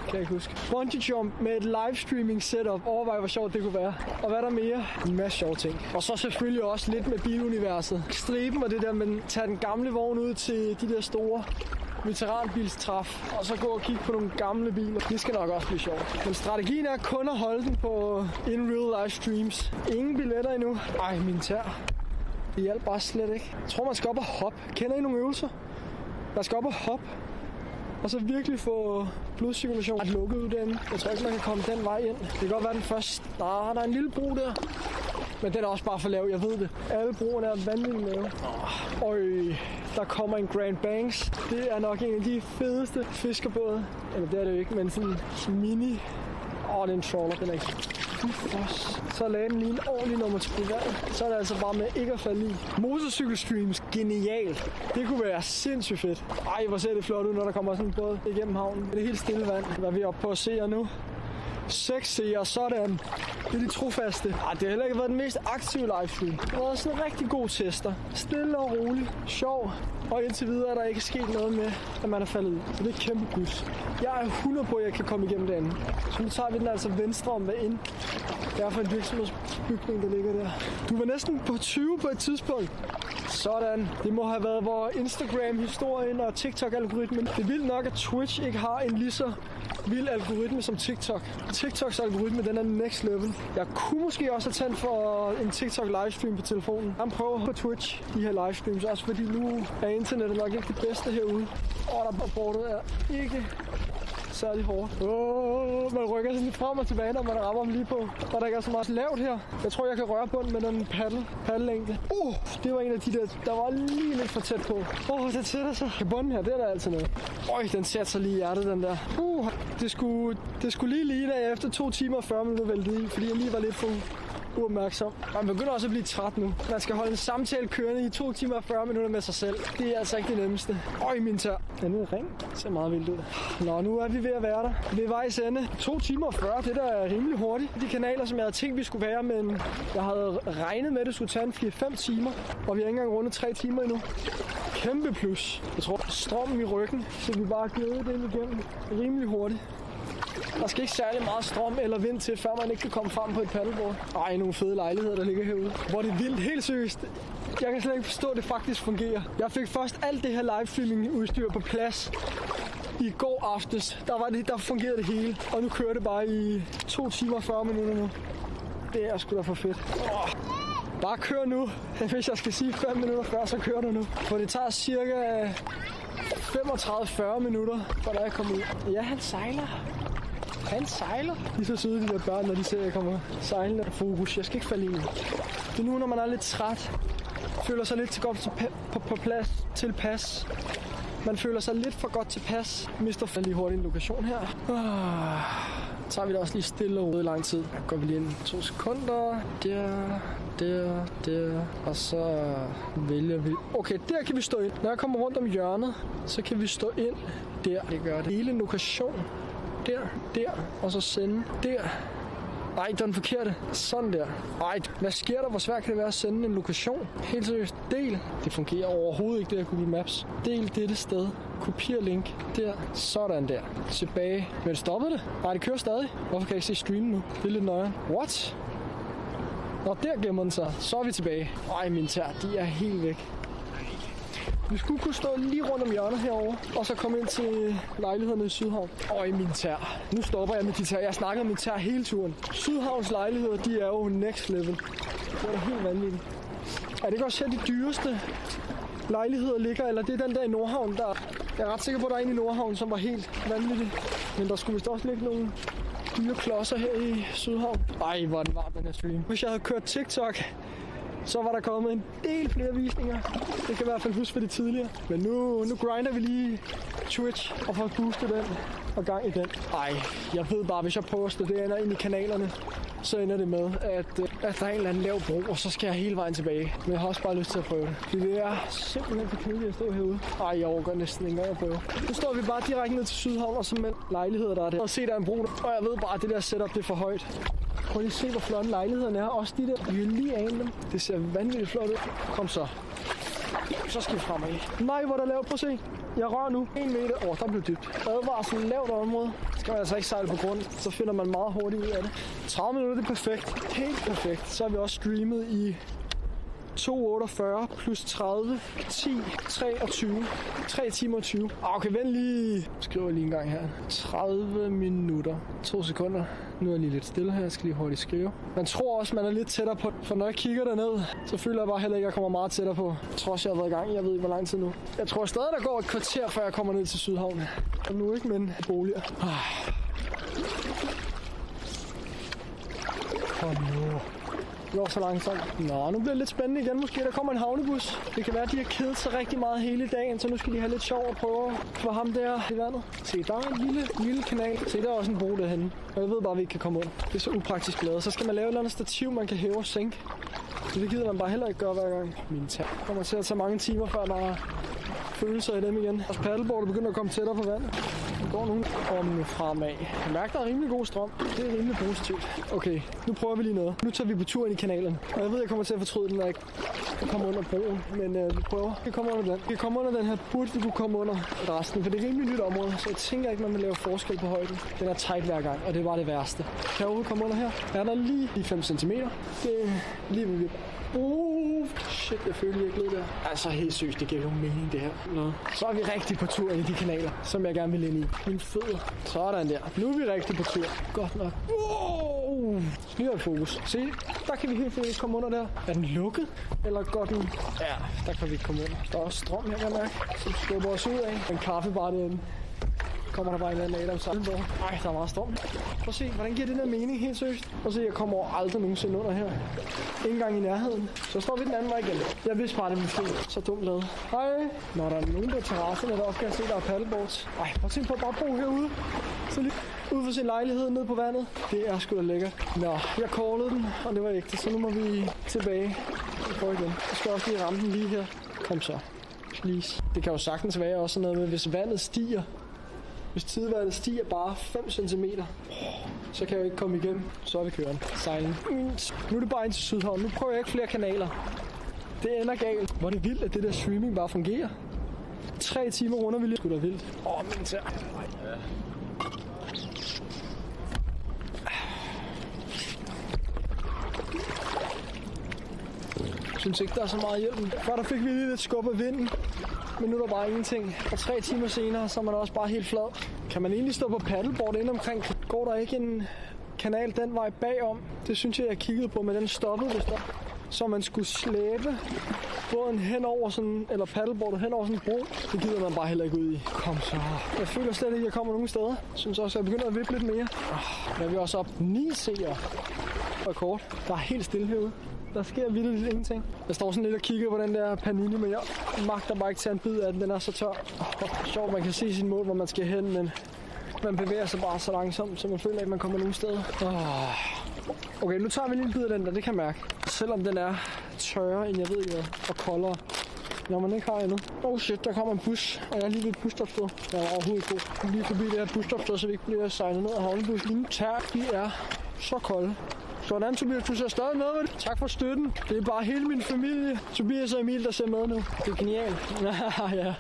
S1: Kan jeg ikke huske. Bungee jump med et livestreaming setup. Overvej, hvor sjovt det kunne være. Og hvad er der mere? En masse sjove ting. Og så selvfølgelig også lidt med biluniverset. Striben og det der, men tage den gamle vogn ud til de der store veteranbilstræf, og så gå og kigge på nogle gamle biler. Det skal nok også blive sjovt. Men strategien er kun at holde den på in real life streams. Ingen billetter endnu. Min tær. Det hjalp bare slet ikke. Jeg tror, man skal op og hoppe. Kender I nogle øvelser? Man skal op og hoppe. Og så virkelig få blodcirkulation lukket ud derinde. Jeg tror ikke, man kan komme den vej ind. Det kan godt være den første. Der er en lille bro der. Men den er også bare for lav, jeg ved det. Alle broerne er vanvittigt lave. Der kommer en Grand Banks. Det er nok en af de fedeste fiskerbåde. Eller det er det jo ikke, men sådan en mini. Det er en trawler, den er ikke. Så lagde den lige en ordentlig nummer til privat. Så er det altså bare med ikke at falde i. Motorcykelstreams, genialt. Det kunne være sindssygt fedt. Hvor ser det flot ud, når der kommer sådan en båd igennem havnen. Det er helt stille vand. Hvad er vi oppe på at se her nu? 6 seere, sådan. Det er de trofaste. Det har heller ikke været den mest aktive livestream. Det har været sådan en rigtig god tester. Stille og rolig. Sjov. Og indtil videre er der ikke sket noget med, at man er faldet ud. Så det er et kæmpe plus. Jeg er 100 på, at jeg kan komme igennem det andet. Så nu tager vi den altså venstre om hvad ind. Det er for en virksomhedsbygning, der ligger der. Du var næsten på 20 på et tidspunkt. Sådan. Det må have været vores Instagram-historien og TikTok-algoritmen. Det er vildt nok, at Twitch ikke har en lige så vild algoritme som TikTok. TikToks algoritme, den er next level. Jeg kunne måske også have tændt for en TikTok livestream på telefonen. Jeg prøver på Twitch de her livestreams, også fordi nu er internettet nok ikke det bedste herude. Der bordet er ikke særlig hårdt. Man rykker sådan lidt frem og tilbage, når man rammer dem lige på. Og der ikke er så meget lavt her. Jeg tror, jeg kan røre bunden med den paddellængde. Det var en af de der var lige lidt for tæt på. Den sætter sig. Bunden her, det er der altid noget. Den sætter sig lige i hjertet, den der. Det skulle lige ligne, at efter 2 timer og 40 minutter væltede i, fordi jeg lige var lidt for uopmærksom. Man begynder også at blive træt nu. Man skal holde en samtale kørende i 2 timer og 40 minutter med sig selv. Det er altså ikke det nemmeste. Min tør. Den er ring. Det ser meget vildt ud. Nå, nu er vi ved at være der. Ved vejs ende. 2 timer og 40, det der er rimelig hurtigt. De kanaler, som jeg havde tænkt, vi skulle være, men jeg havde regnet med, at det skulle tage en 4-5 timer. Og vi har ikke engang rundet 3 timer endnu. Kæmpe plus. Jeg tror, strømmen i ryggen, så vi bare glæder det igennem rimelig hurtigt. Der skal ikke særlig meget strøm eller vind til, før man ikke kan komme frem på et paddleboard. Nogle fede lejligheder, der ligger herude. Hvor det er vildt, helt seriøst. Jeg kan slet ikke forstå, at det faktisk fungerer. Jeg fik først alt det her livestreaming-udstyr på plads i går aftes. Der fungerede det hele, og nu kører det bare i 2 timer og 40 minutter nu. Det er sgu da for fedt. Bare kør nu. Hvis jeg skal sige 5 minutter før, så kører du nu. For det tager cirka 35-40 minutter, for da jeg kommer ud. Ja, han sejler. Han sejler. De er så søde, de der børn, når de ser, at jeg kommer sejlende. Fokus, jeg skal ikke falde i. Det er nu, når man er lidt træt. Føler sig lidt til godt på plads, tilpas. Man føler sig lidt for godt tilpas. Mister lige hurtigt en lokation her. Tager vi da også lige stille og roligt i lang tid. Går vi lige ind 2 sekunder. Der. Og så vælger vi. Okay, der kan vi stå ind. Når jeg kommer rundt om hjørnet, så kan vi stå ind der. Det gør det. Hele lokation. Der, og så sende der. Ej, den forkerte. Sådan der. Ej, hvad sker der? Hvor svært kan det være at sende en lokation? Helt seriøst. Del. Det fungerer overhovedet ikke, det her Google Maps. Del dette sted. Kopier link. Der. Sådan der. Tilbage. Men stoppede det? Nej, det kører stadig. Hvorfor kan jeg ikke se streamen nu? Det er lidt nøje. What? Nå, der gemmer den sig. Så er vi tilbage. Ej, mine tær, de er helt væk. Vi skulle kunne stå lige rundt om hjørnet herovre, og så komme ind til lejlighederne i Sydhavn. Min tær. Nu stopper jeg med de tær. Jeg snakker om min tær hele turen. Sydhavns lejligheder, de er jo next level. Det er da helt vanvittigt. Er det ikke også her, de dyreste lejligheder ligger? Eller det er den der i Nordhavn, der... Jeg er ret sikker på, at der er en i Nordhavn, som var helt vanvittig. Men der skulle vist også ligge nogle dyre klodser her i Sydhavn. Ej, hvor er den varm, den her stream. Hvis jeg havde kørt TikTok, så var der kommet en del flere visninger. Det kan jeg i hvert fald huske for de tidligere. Men nu grinder vi lige Twitch og får boostet den og gang i den. Jeg ved bare, hvis jeg poster det ender ind i kanalerne, så ender det med, at der er en eller anden lav bro, og så skal jeg hele vejen tilbage. Men jeg har også bare lyst til at prøve det. Fordi det er simpelthen for kedeligt at stå herude. Jeg overgår næsten ikke engang at prøve. Nu står vi bare direkte ned til Sydhavn, og så med lejligheder, der er der. Og se, der er en bro. Og jeg ved bare, at det der setup, det er for højt. Prøv lige at se, hvor flotte lejlighederne er. Også de der, vi kan lige ane dem. Det ser vanvittigt flot ud. Kom så. Så skal vi fremad. Nej, hvor der lavt. Prøv at se. Jeg rører nu 1 meter. Der blev dybt. Advarsel lavt område. Skal man altså ikke sejle på grund. Så finder man meget hurtigt ud af det. 30 minutter, det er perfekt. Helt perfekt. Så har vi også streamet i 2:48 plus 30, 10, 23, 3 timer og 20. Okay, vent lige. Skriver lige en gang her. 30 minutter. 2 sekunder. Nu er jeg lige lidt stille her. Jeg skal lige hurtigt skrive. Man tror også, man er lidt tættere på. For når jeg kigger derned, så føler jeg bare heller ikke, at jeg kommer meget tættere på. Trods jeg har været i gang. Jeg ved ikke, hvor lang tid nu. Jeg tror stadig, der går et kvarter, før jeg kommer ned til Sydhavn. Og nu ikke, men boliger. Kom nu. Det går så langsomt. Nå, nu bliver det lidt spændende igen. Måske der kommer en havnebus. Det kan være, at de har kedet sig rigtig meget hele dagen, så nu skal de have lidt sjov at prøve at få ham der i vandet. Se, der er en lille kanal. Se, der er også en bro derhenne. Og jeg ved bare, at vi ikke kan komme ud. Det er så upraktisk lavet. Så skal man lave et eller andet stativ, man kan hæve og sænke. Så det gider man bare heller ikke gøre hver gang. Min tag kommer til at tage mange timer, før der er følelser i dem igen. Og paddleboardet begynder at komme tættere på vandet. Der går nogen om fremad. Jeg mærker, der er rimelig god strøm. Det er rimelig positivt. Okay, nu prøver vi lige noget. Nu tager vi på tur ind i kanalen. Og jeg ved, jeg kommer til at fortryde den, når jeg kommer under broen. Men vi prøver. Vi kommer under den. Vi kommer under den her. Burde vi kunne komme under resten. For det er rimelig nyt område. Så jeg tænker ikke, man vil lave forskel på højden. Den er tight hver gang, og det er bare det værste. Kan jeg overhovedet komme under her? Er der lige 5 cm? Det er lige ved vi. Shit, jeg føler ikke lidt der. Altså helt seriøst, det giver jo mening det her. Nå. Så er vi rigtig på tur i de kanaler, som jeg gerne vil ind i. Mine fødder. Sådan der. Nu er vi rigtig på tur. Godt nok. Wow. Nu er fokus. Se, der kan vi helt fint komme under der. Er den lukket? Eller går den? Ja, der kan vi ikke komme under. Der er også strøm her, kan jeg mærke. Som skubber os ud af. En kaffe bare derinde. Kommer der bare en eller anden Adam Sandborg. Ej, der er meget strøm. Prøv at se, hvordan giver det der mening helt seriøst? Prøv at se, jeg kommer over aldrig nogensinde under her. Ikke engang i nærheden. Så står vi den anden vej igen. Jeg vidste bare, det ville ske. Så dumt lavet. Hej. Når der er nogen på terrassen, der også kan se, der er paddleboards. Ej, prøv at tænke på at bare bo herude. Så lige ude for sin lejlighed nede på vandet. Det er sgu da lækkert. Nå, jeg callede den, og det var ægte. Så nu må vi tilbage. Prøv igen. Jeg skal også lige ramme den lige her. Kom så. Please. Det kan jo sagtens være også noget med, hvis vandet stiger. Hvis tidevandet stiger bare 5 cm, så kan jeg jo ikke komme igennem. Så er vi køren. Sejling. Nu er det bare ind til Sydhavn. Nu prøver jeg ikke flere kanaler. Det ender galt. Hvor er det vildt, at det der streaming bare fungerer. 3 timer runder vi lige. Det er vildt. Min tær. Jeg synes ikke, der er så meget hjælp. Før der fik vi lige lidt skub af vinden. Men nu er der bare ingenting. Og 3 timer senere, så er man også bare helt flad. Kan man egentlig stå på paddleboard ind omkring? Går der ikke en kanal den vej bagom? Det synes jeg kiggede på, men den stoppede vist der. Så man skulle slæbe båden henover sådan, eller paddleboardet henover sådan en bro. Det gider man bare heller ikke ud i. Kom så. Jeg føler slet ikke, at jeg kommer nogen steder. Jeg synes også, at jeg begynder at vippe lidt mere. Der er vi også op 9 seere. Rekord. Der er helt stille herude. Der sker virkelig ingenting. Jeg står sådan lidt og kigger på den der Panini, men jeg magter bare ikke tage en bid af den. Den er så tør. Sjovt, man kan se sin mål, hvor man skal hen, men man bevæger sig bare så langsomt, så man føler ikke, at man kommer nogen steder. Okay, nu tager vi lige en bid af den der, det kan jeg mærke. Selvom den er tørre, end jeg ved ikke hvad, og koldere, når man ikke har endnu. Oh shit, der kommer en bus, og jeg er lige ved et busstopsted. Jeg er overhovedet god. Lige forbi det her busstopsted, så vi ikke bliver sejlet ned af havnebussen. Mine tær, de er så kolde. Sådan, Tobias, du ser stadig med, vel? Tak for støtten. Det er bare hele min familie. Tobias og Emil, der ser med nu. Det er genialt. Ja.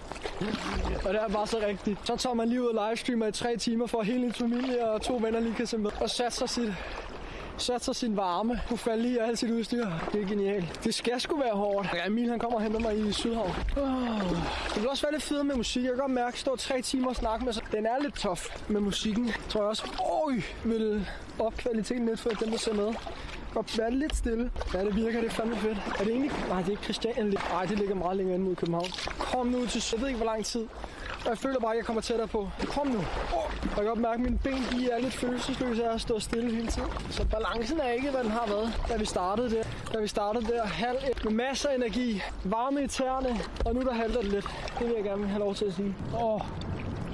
S1: Og det er bare så rigtigt. Så tager man lige ud og livestreamer i 3 timer, for at hele min familie og 2 venner lige kan se med. Og satser sin varme på falde lige af alt sit udstyr. Det er genialt. Det skal sgu være hårdt. Ja, Emil han kommer og henter mig i Sydhavn. Det vil også være lidt fedt med musik. Jeg kan godt mærke, at stå 3 timer og snakke med sig. Den er lidt tough med musikken. Tror jeg også vil op kvaliteten lidt for dem, der ser med. Godt være lidt stille. Ja, det virker. Det er fandme fedt. Er det egentlig? Nej, det er ikke Christian. Nej, det ligger meget længere inde mod København. Kom nu til. Jeg ved ikke, hvor lang tid. Og jeg føler bare, at jeg kommer tættere på. Kom nu. Jeg kan godt mærke, at mine ben de er lidt følelsesløse af at stå stille hele tiden. Så balancen er ikke, hvad den har været, da vi startede der. Halv med masser af energi. Varme i tæerne. Og nu der halter det lidt. Det vil jeg gerne have lov til at sige.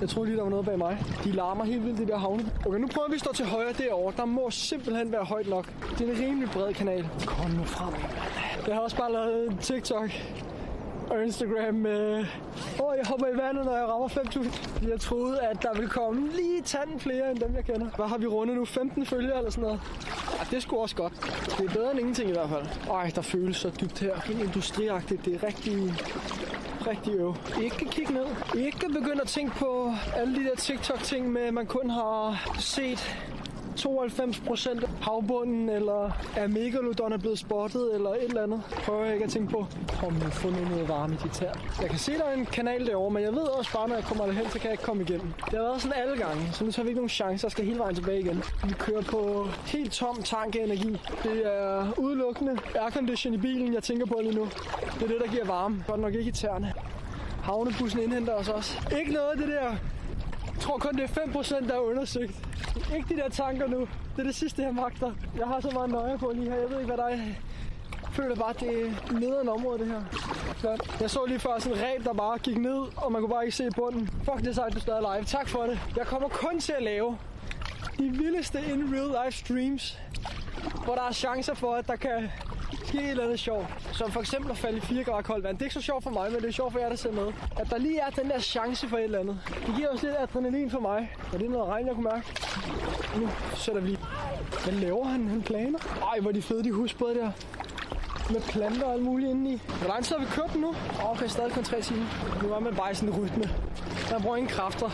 S1: Jeg troede lige, der var noget bag mig. De larmer helt vildt, de der havne. Okay, nu prøver vi at stå til højre derovre. Der må simpelthen være højt nok. Det er en rimelig bred kanal. Kom nu frem. Jeg har også bare lavet en TikTok og Instagram med... jeg hopper i vandet, når jeg rammer 5.000. Jeg troede, at der ville komme lige tanden flere end dem, jeg kender. Hvad har vi rundet nu? 15 følgere eller sådan noget? Ja, det er sgu også godt. Det er bedre end ingenting i hvert fald. Der føles så dybt her. Helt industriagtigt. Det er rigtig øv. Ikke kigge ned. Ikke begynde at tænke på alle de der TikTok-ting med, at man kun har set 92% havbunden, eller er Megalodon blevet spottet, eller et eller andet. Prøver jeg ikke at tænke på. Kom nu, få noget varme i dit her. Jeg kan se, der er en kanal derovre, men jeg ved også bare, når jeg kommer derhen, så kan jeg ikke komme igennem. Det har været sådan alle gange, så nu tager vi ikke nogen chance. Jeg skal hele vejen tilbage igen. Vi kører på helt tom tank af energi. Det er udelukkende aircondition i bilen, jeg tænker på lige nu. Det er det, der giver varme. Godt nok ikke i tæerne. Havnebussen indhenter os også. Ikke noget af det der. Jeg tror kun, det er 5%, der er undersøgt. Ikke de der tanker nu. Det er det sidste, jeg magter. Jeg har så meget nøje på lige her. Jeg ved ikke, hvad der er. Jeg føler bare, det er nederen område, det her. Jeg så lige før sådan en ræb, der bare gik ned, og man kunne bare ikke se bunden. Fuck, det er sejt, du stadig live. Tak for det. Jeg kommer kun til at lave de vildeste in real life streams, hvor der er chancer for, at der kan sker et eller andet sjovt. Som for eksempel at falde i 4 grader koldt vand. Det er ikke så sjovt for mig, men det er sjovt for jer, der ser med. At der lige er den der chance for et eller andet. Det giver også lidt adrenalin for mig. Og det er noget regn, jeg kunne mærke. Nu sætter vi lige. Hvad laver han? Han planer. Ej, hvor er de fede, de husbåde der. Med planter og alt muligt indeni. Hvor lang tid har vi kørt den nu? Okay, stadig kun 3 timer. Nu er man bare i sådan en rytme. Man bruger ingen kræfter.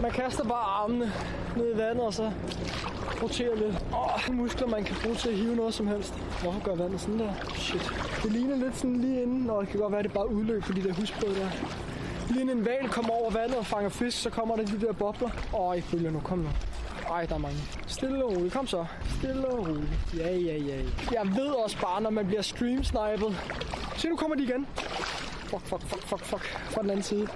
S1: Man kaster bare armene ned i vandet, og så roterer lidt. Muskler, man kan bruge til at hive noget som helst. Hvorfor gør vandet sådan der? Shit. Det ligner lidt sådan lige inden, og det kan godt være, at det bare udløb på de der husbåde der. Lige inden en hval kommer over vandet og fanger fisk, så kommer der de der bobler. I følger nu. Kom nu. Ej, der er mange. Stille og roligt. Kom så. Stille og roligt. Ja. Jeg ved også bare, når man bliver streamsnipet. Se, nu kommer de igen. Fuck. Fra den anden side.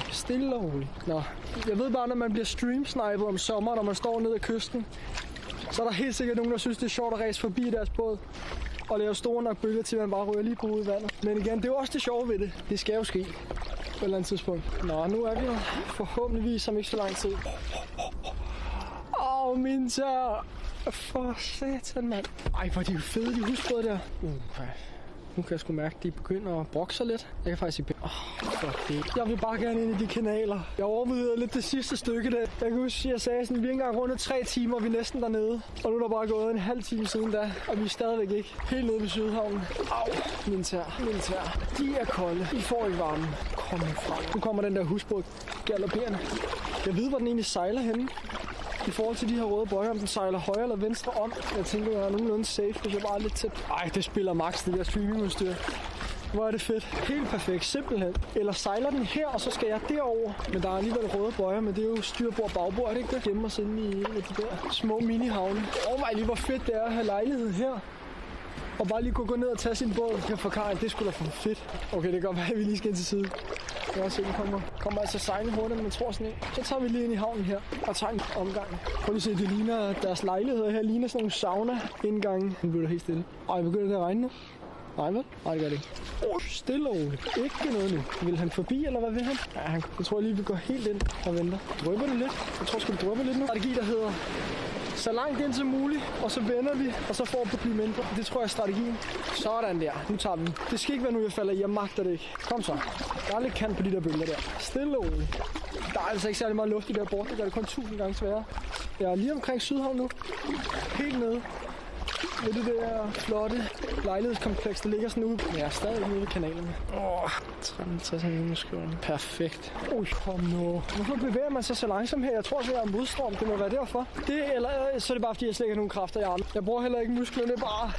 S1: Stille og roligt. Nå. Jeg ved bare, når man bliver streamsnipet om sommeren, når man står nede af kysten, så er der helt sikkert nogen, der synes, det er sjovt at ræse forbi deres båd og lave store nok bølger til, at man bare ryger lige på ud i vandet. Men igen, det er jo også det sjove ved det. Det skal jo ske på et eller andet tidspunkt. Nå, nu er vi jo forhåbentligvis om ikke så lang tid. Min tør. For satan, mand. Ej, hvor er de jo fede, de husbåde der. Okay. Nu kan jeg sgu mærke, at de begynder at brokke sig lidt. Jeg kan faktisk sige, fuck det. Jeg vil bare gerne ind i de kanaler. Jeg overvejede lidt det sidste stykke der. Jeg kan huske, jeg sagde sådan, vi er engang rundet 3 timer, og vi er næsten dernede. Og nu er der bare gået en halv time siden da, og vi er stadigvæk ikke helt nede ved Sydhavnen. Min tær. De er kolde. I får ikke varmen. Kom nu frem. Nu kommer den der husbåd galopperende. Jeg ved, hvor den egentlig sejler henne. I forhold til de her røde bøjer, om den sejler højre eller venstre om. Jeg tænker, jeg er nogenlunde safe, hvis jeg bare er lidt tæt. Ej, det spiller max, det der streamingudstyr. Hvor er det fedt. Helt perfekt, simpelthen. Eller sejler den her, og så skal jeg derover. Men der er alligevel røde bøjer, men det er jo styrbord og bagbord, er det ikke det? Gemme os inde i de der små mini-havne. Overvej lige, hvor fedt det er at have lejlighed her. Og bare lige gå ned og tage sin båd her for Karin. Det skulle da for fedt. Okay, det kan godt være, at vi lige skal ind til side. Jeg kan også se, at vi kommer altså sejlende hurtigt, men tror sådan en. Så tager vi lige ind i havnen her og tager en omgang. Prøv lige at se, det ligner deres lejligheder her. Ligner sådan nogle sauna-indgange. Nu bliver det helt stille. Begynder det at regne nu? Nej, vel? Nej, det gør det ikke. Stille og roligt. Ikke noget nu. Vil han forbi, eller hvad vil han? Ja, jeg tror lige, vi går helt ind og venter. Drøber det lidt? Jeg tror, skal vi drøbe lidt nu? Strategi, der hedder så langt ind som muligt, og så vender vi, og så får vi mindre. Det tror jeg er strategien. Sådan der. Nu tager vi den. Det skal ikke være nu, jeg falder i. Jeg magter det ikke. Kom så. Der er lidt kant på de der bølger der. Stille og roligt. Der er altså ikke særlig meget luft i der bord. Det gør det kun 1000 gange sværere. Jeg er lige omkring Sydhavn nu. Helt nede. Ved det der flotte lejlighedskompleks, der ligger sådan ude. Men jeg er stadig ude ved kanalerne. 63 minusgrader. Perfekt. Kom nu. Hvorfor bevæger man sig så langsomt her? Jeg tror, at jeg er modstrøm. Det må være derfor. Det, eller så er det bare, fordi jeg slet ikke har nogen kræfter i armen. Jeg bruger heller ikke musklerne. Det er bare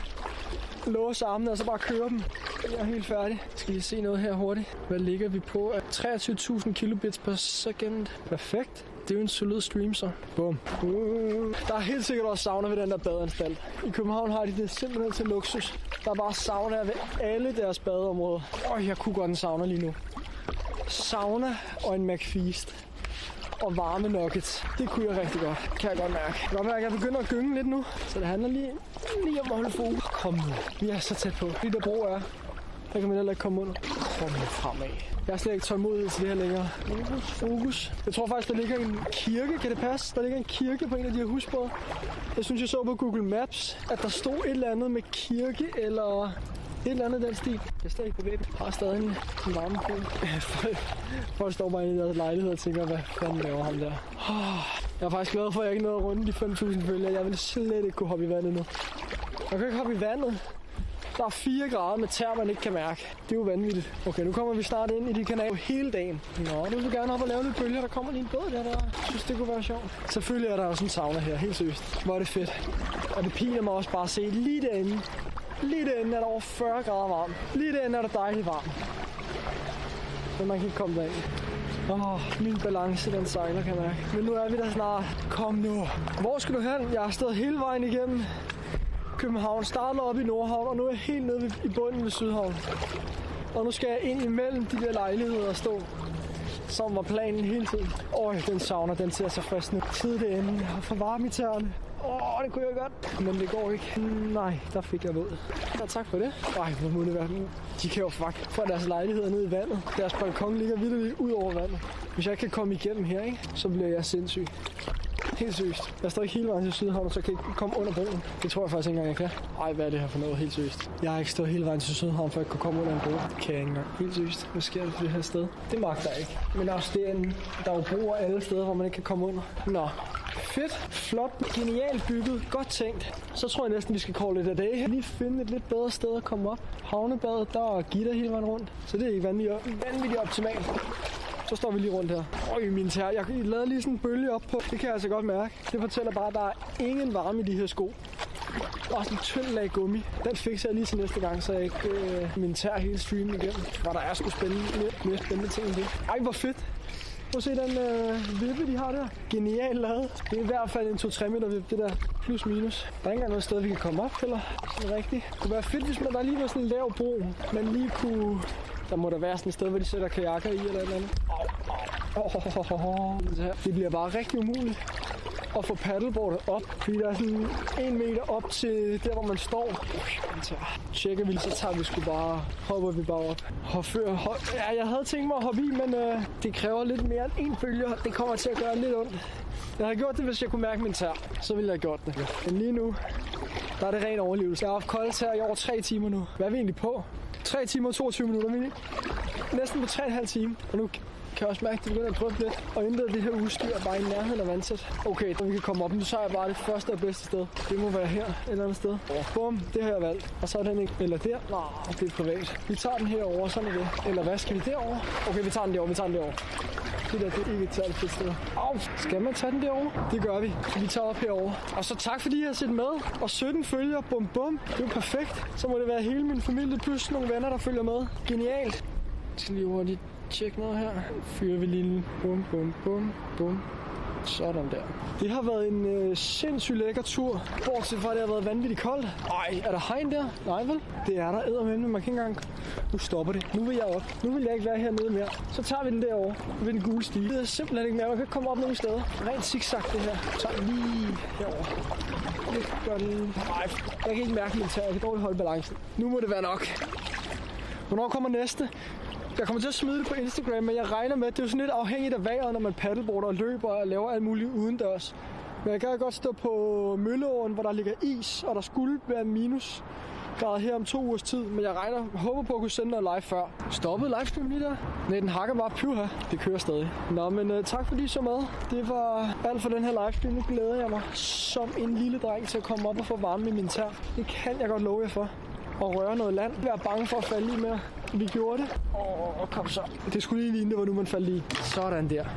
S1: låse armene, og så bare køre dem. Jeg er helt færdig. Skal lige se noget her hurtigt. Hvad ligger vi på? 23.000 kilobits per second. Perfekt. Det er jo en solid stream, så. Bum. Der er helt sikkert også sauna ved den der badeanstalt. I København har de det simpelthen til luksus. Der er bare sauna ved alle deres badeområder. Jeg kunne godt en sauna lige nu. Sauna og en McFeast. Og varme nuggets. Det kunne jeg rigtig godt. Kan jeg godt mærke. Jeg kan godt mærke, at jeg begynder at gynge lidt nu. Så det handler lige om at holde fokus. Kom nu. Vi er så tæt på. Det der bro er. Der kan man heller ikke komme under. Kom nu fremad. Jeg er slet ikke tålmodig til det her længere. Fokus. Jeg tror faktisk, der ligger en kirke. Kan det passe? Der ligger en kirke på en af de her husbåde. Jeg synes, jeg så på Google Maps, at der stod et eller andet med kirke eller et eller andet den stil. Jeg er stadig ikke bevæbnet. Jeg har stadig en varme på. Folk står bare inde i deres lejlighed og tænker, hvad fanden laver ham der? Jeg er faktisk glad for, at jeg ikke nåede at runde de 5.000 følgere. Jeg vil slet ikke kunne hoppe i vandet nu. Jeg kan ikke hoppe i vandet. Der er 4 grader med tær, man ikke kan mærke. Det er jo vanvittigt. Okay, nu kommer vi snart ind i de kanaler hele dagen. Nå, du vil gerne op og lave lidt bølger. Der kommer lige en båd der. Jeg synes, det kunne være sjovt. Selvfølgelig er der også en sauna her, helt seriøst. Hvor er det fedt. Og det piner mig også bare at se lige derinde. Lige derinde er der over 40 grader varmt. Lige derinde er der dejligt varmt. Men man kan ikke komme derind. Min balance, den sejler, kan jeg mærke. Men nu er vi der snart. Kom nu. Hvor skal du hen? Jeg har stået hele vejen igennem København, starter op i Nordhavn, og nu er jeg helt nede i bunden ved Sydhavn. Og nu skal jeg ind imellem de der lejligheder og stå, som var planen hele tiden. Den sauna, den ser så frisk nu. Tid det ende. Jeg har for varme i tæerne. Det kunne jeg godt. Men det går ikke. Nej, der fik jeg våd. Ja, tak for det. Hvor må det være. De kan jo fra deres lejligheder ned i vandet. Deres balkon ligger vildt ud over vandet. Hvis jeg kan komme igennem her, ikke, så bliver jeg sindssyg. Helt seriøst. Jeg står ikke hele vejen til Sydhavn, så kan jeg ikke komme under broen. Det tror jeg faktisk ikke engang, jeg kan. Ej, hvad er det her for noget? Helt seriøst. Jeg har ikke stået hele vejen til Sydhavn, for at jeg kunne komme under en bro. Kan jeg ikke engang. Helt seriøst. Hvad sker der for det her sted? Det magter jeg ikke. Men også derinde, der er jo broer alle steder, hvor man ikke kan komme under. Nå. Fedt, flot, genialt bygget, godt tænkt. Så tror jeg næsten, vi skal call it a day. Lige finde et lidt bedre sted at komme op. Havnebadet, der er gitter hele vejen rundt. Så det er ikke vanvittigt optimalt. Så står vi lige rundt her. Øj, min tær. Jeg lavede lige sådan en bølge op på. Det kan jeg altså godt mærke. Det fortæller bare, at der er ingen varme i de her sko. Også en tynd lag gummi. Den fikser jeg lige til næste gang, så jeg ikke min tær hele streamen igennem. For der er sgu mere spændende ting end det. Ej, hvor fedt. Prøv at se den vippe, de har der. Genial lavet. Det er i hvert fald en 2-3 meter vippe, det der plus minus. Der er ikke engang noget sted, vi kan komme op, eller sådan rigtigt. Det kunne være fedt, hvis man der lige var sådan en lav bro. Man lige kunne... Der må der være sådan et sted, hvor de sætter kajakker i, eller et eller andet. Det bliver bare rigtig umuligt at få paddleboardet op, fordi der er sådan 1 meter op til der, hvor man står. Tjekker vi, så tager vi sgu bare, hopper vi bare op. Ja, jeg havde tænkt mig at hoppe i, men det kræver lidt mere end 1 bølge. Det kommer til at gøre lidt ondt. Jeg havde gjort det, hvis jeg kunne mærke min tær. Så ville jeg have gjort det. Men lige nu, der er det ren overlevelse. Jeg har haft kolde tær i over 3 timer nu. Hvad er vi egentlig på? 3 timer og 22 minutter, næsten på 3,5 timer. Og nu kan jeg også mærke, at det begynder at drøbe lidt. Og intet af det her udstyr er bare i nærheden af vandsæt. Okay, så vi kan komme op. Nu så er jeg bare det første og bedste sted. Det må være her et eller andet sted. Bum, det har jeg valgt. Og så er den ikke. Eller der. Nej, det er privat. Vi tager den herover, sådan er det. Eller hvad, skal vi derover? Okay, vi tager den derover. Det der, det er ikke et særligt fedt sted. Skal man tage den derovre? Det gør vi. Så vi tager op herover. Og så tak fordi I har set med. Og 17 følger. Bum bum. Det er jo perfekt. Så må det være hele min familie plus nogle venner, der følger med. Genialt. Jeg skal lige hurtigt tjekke noget her. Fyrer vi lige bum bum bum bum. Sådan der. Det har været en sindssygt lækker tur. Bortset fra, at det har været vanvittigt koldt. Ej, er der hegn der? Nej vel? Det er der eddermame, man kan ikke engang... Nu stopper det. Nu vil jeg op. Nu vil jeg ikke være hernede mere. Så tager vi den derovre ved den gule stige. Det er simpelthen ikke mere. Man kan komme op nogle steder. Rent zigzag det her. Så tager vi lige herover. Lidt godt. Nej, jeg kan ikke mærke min tær. Jeg kan dårligt holde balancen. Nu må det være nok. Hvornår kommer næste? Jeg kommer til at smide det på Instagram, men jeg regner med, at det er jo sådan lidt afhængigt af vejret, når man paddleboarder og løber og laver alt muligt udendørs. Men jeg kan godt stå på Mølleåen, hvor der ligger is, og der skulle være minusgrader her om 2 ugers tid. Men jeg håber på at kunne sende noget live før. Stoppede livestream lige der? Nej, den hakker bare pyv her. Det kører stadig. Nå, men tak fordi I så med. Det var alt for den her livestream. Nu glæder jeg mig som en lille dreng til at komme op og få varme i min tær. Det kan jeg godt love jer for. Og røre noget land. Jeg er bange for at falde i mere. Vi gjorde det. Kom så. Det skulle lige ligne, det var nu man faldt i. Sådan der.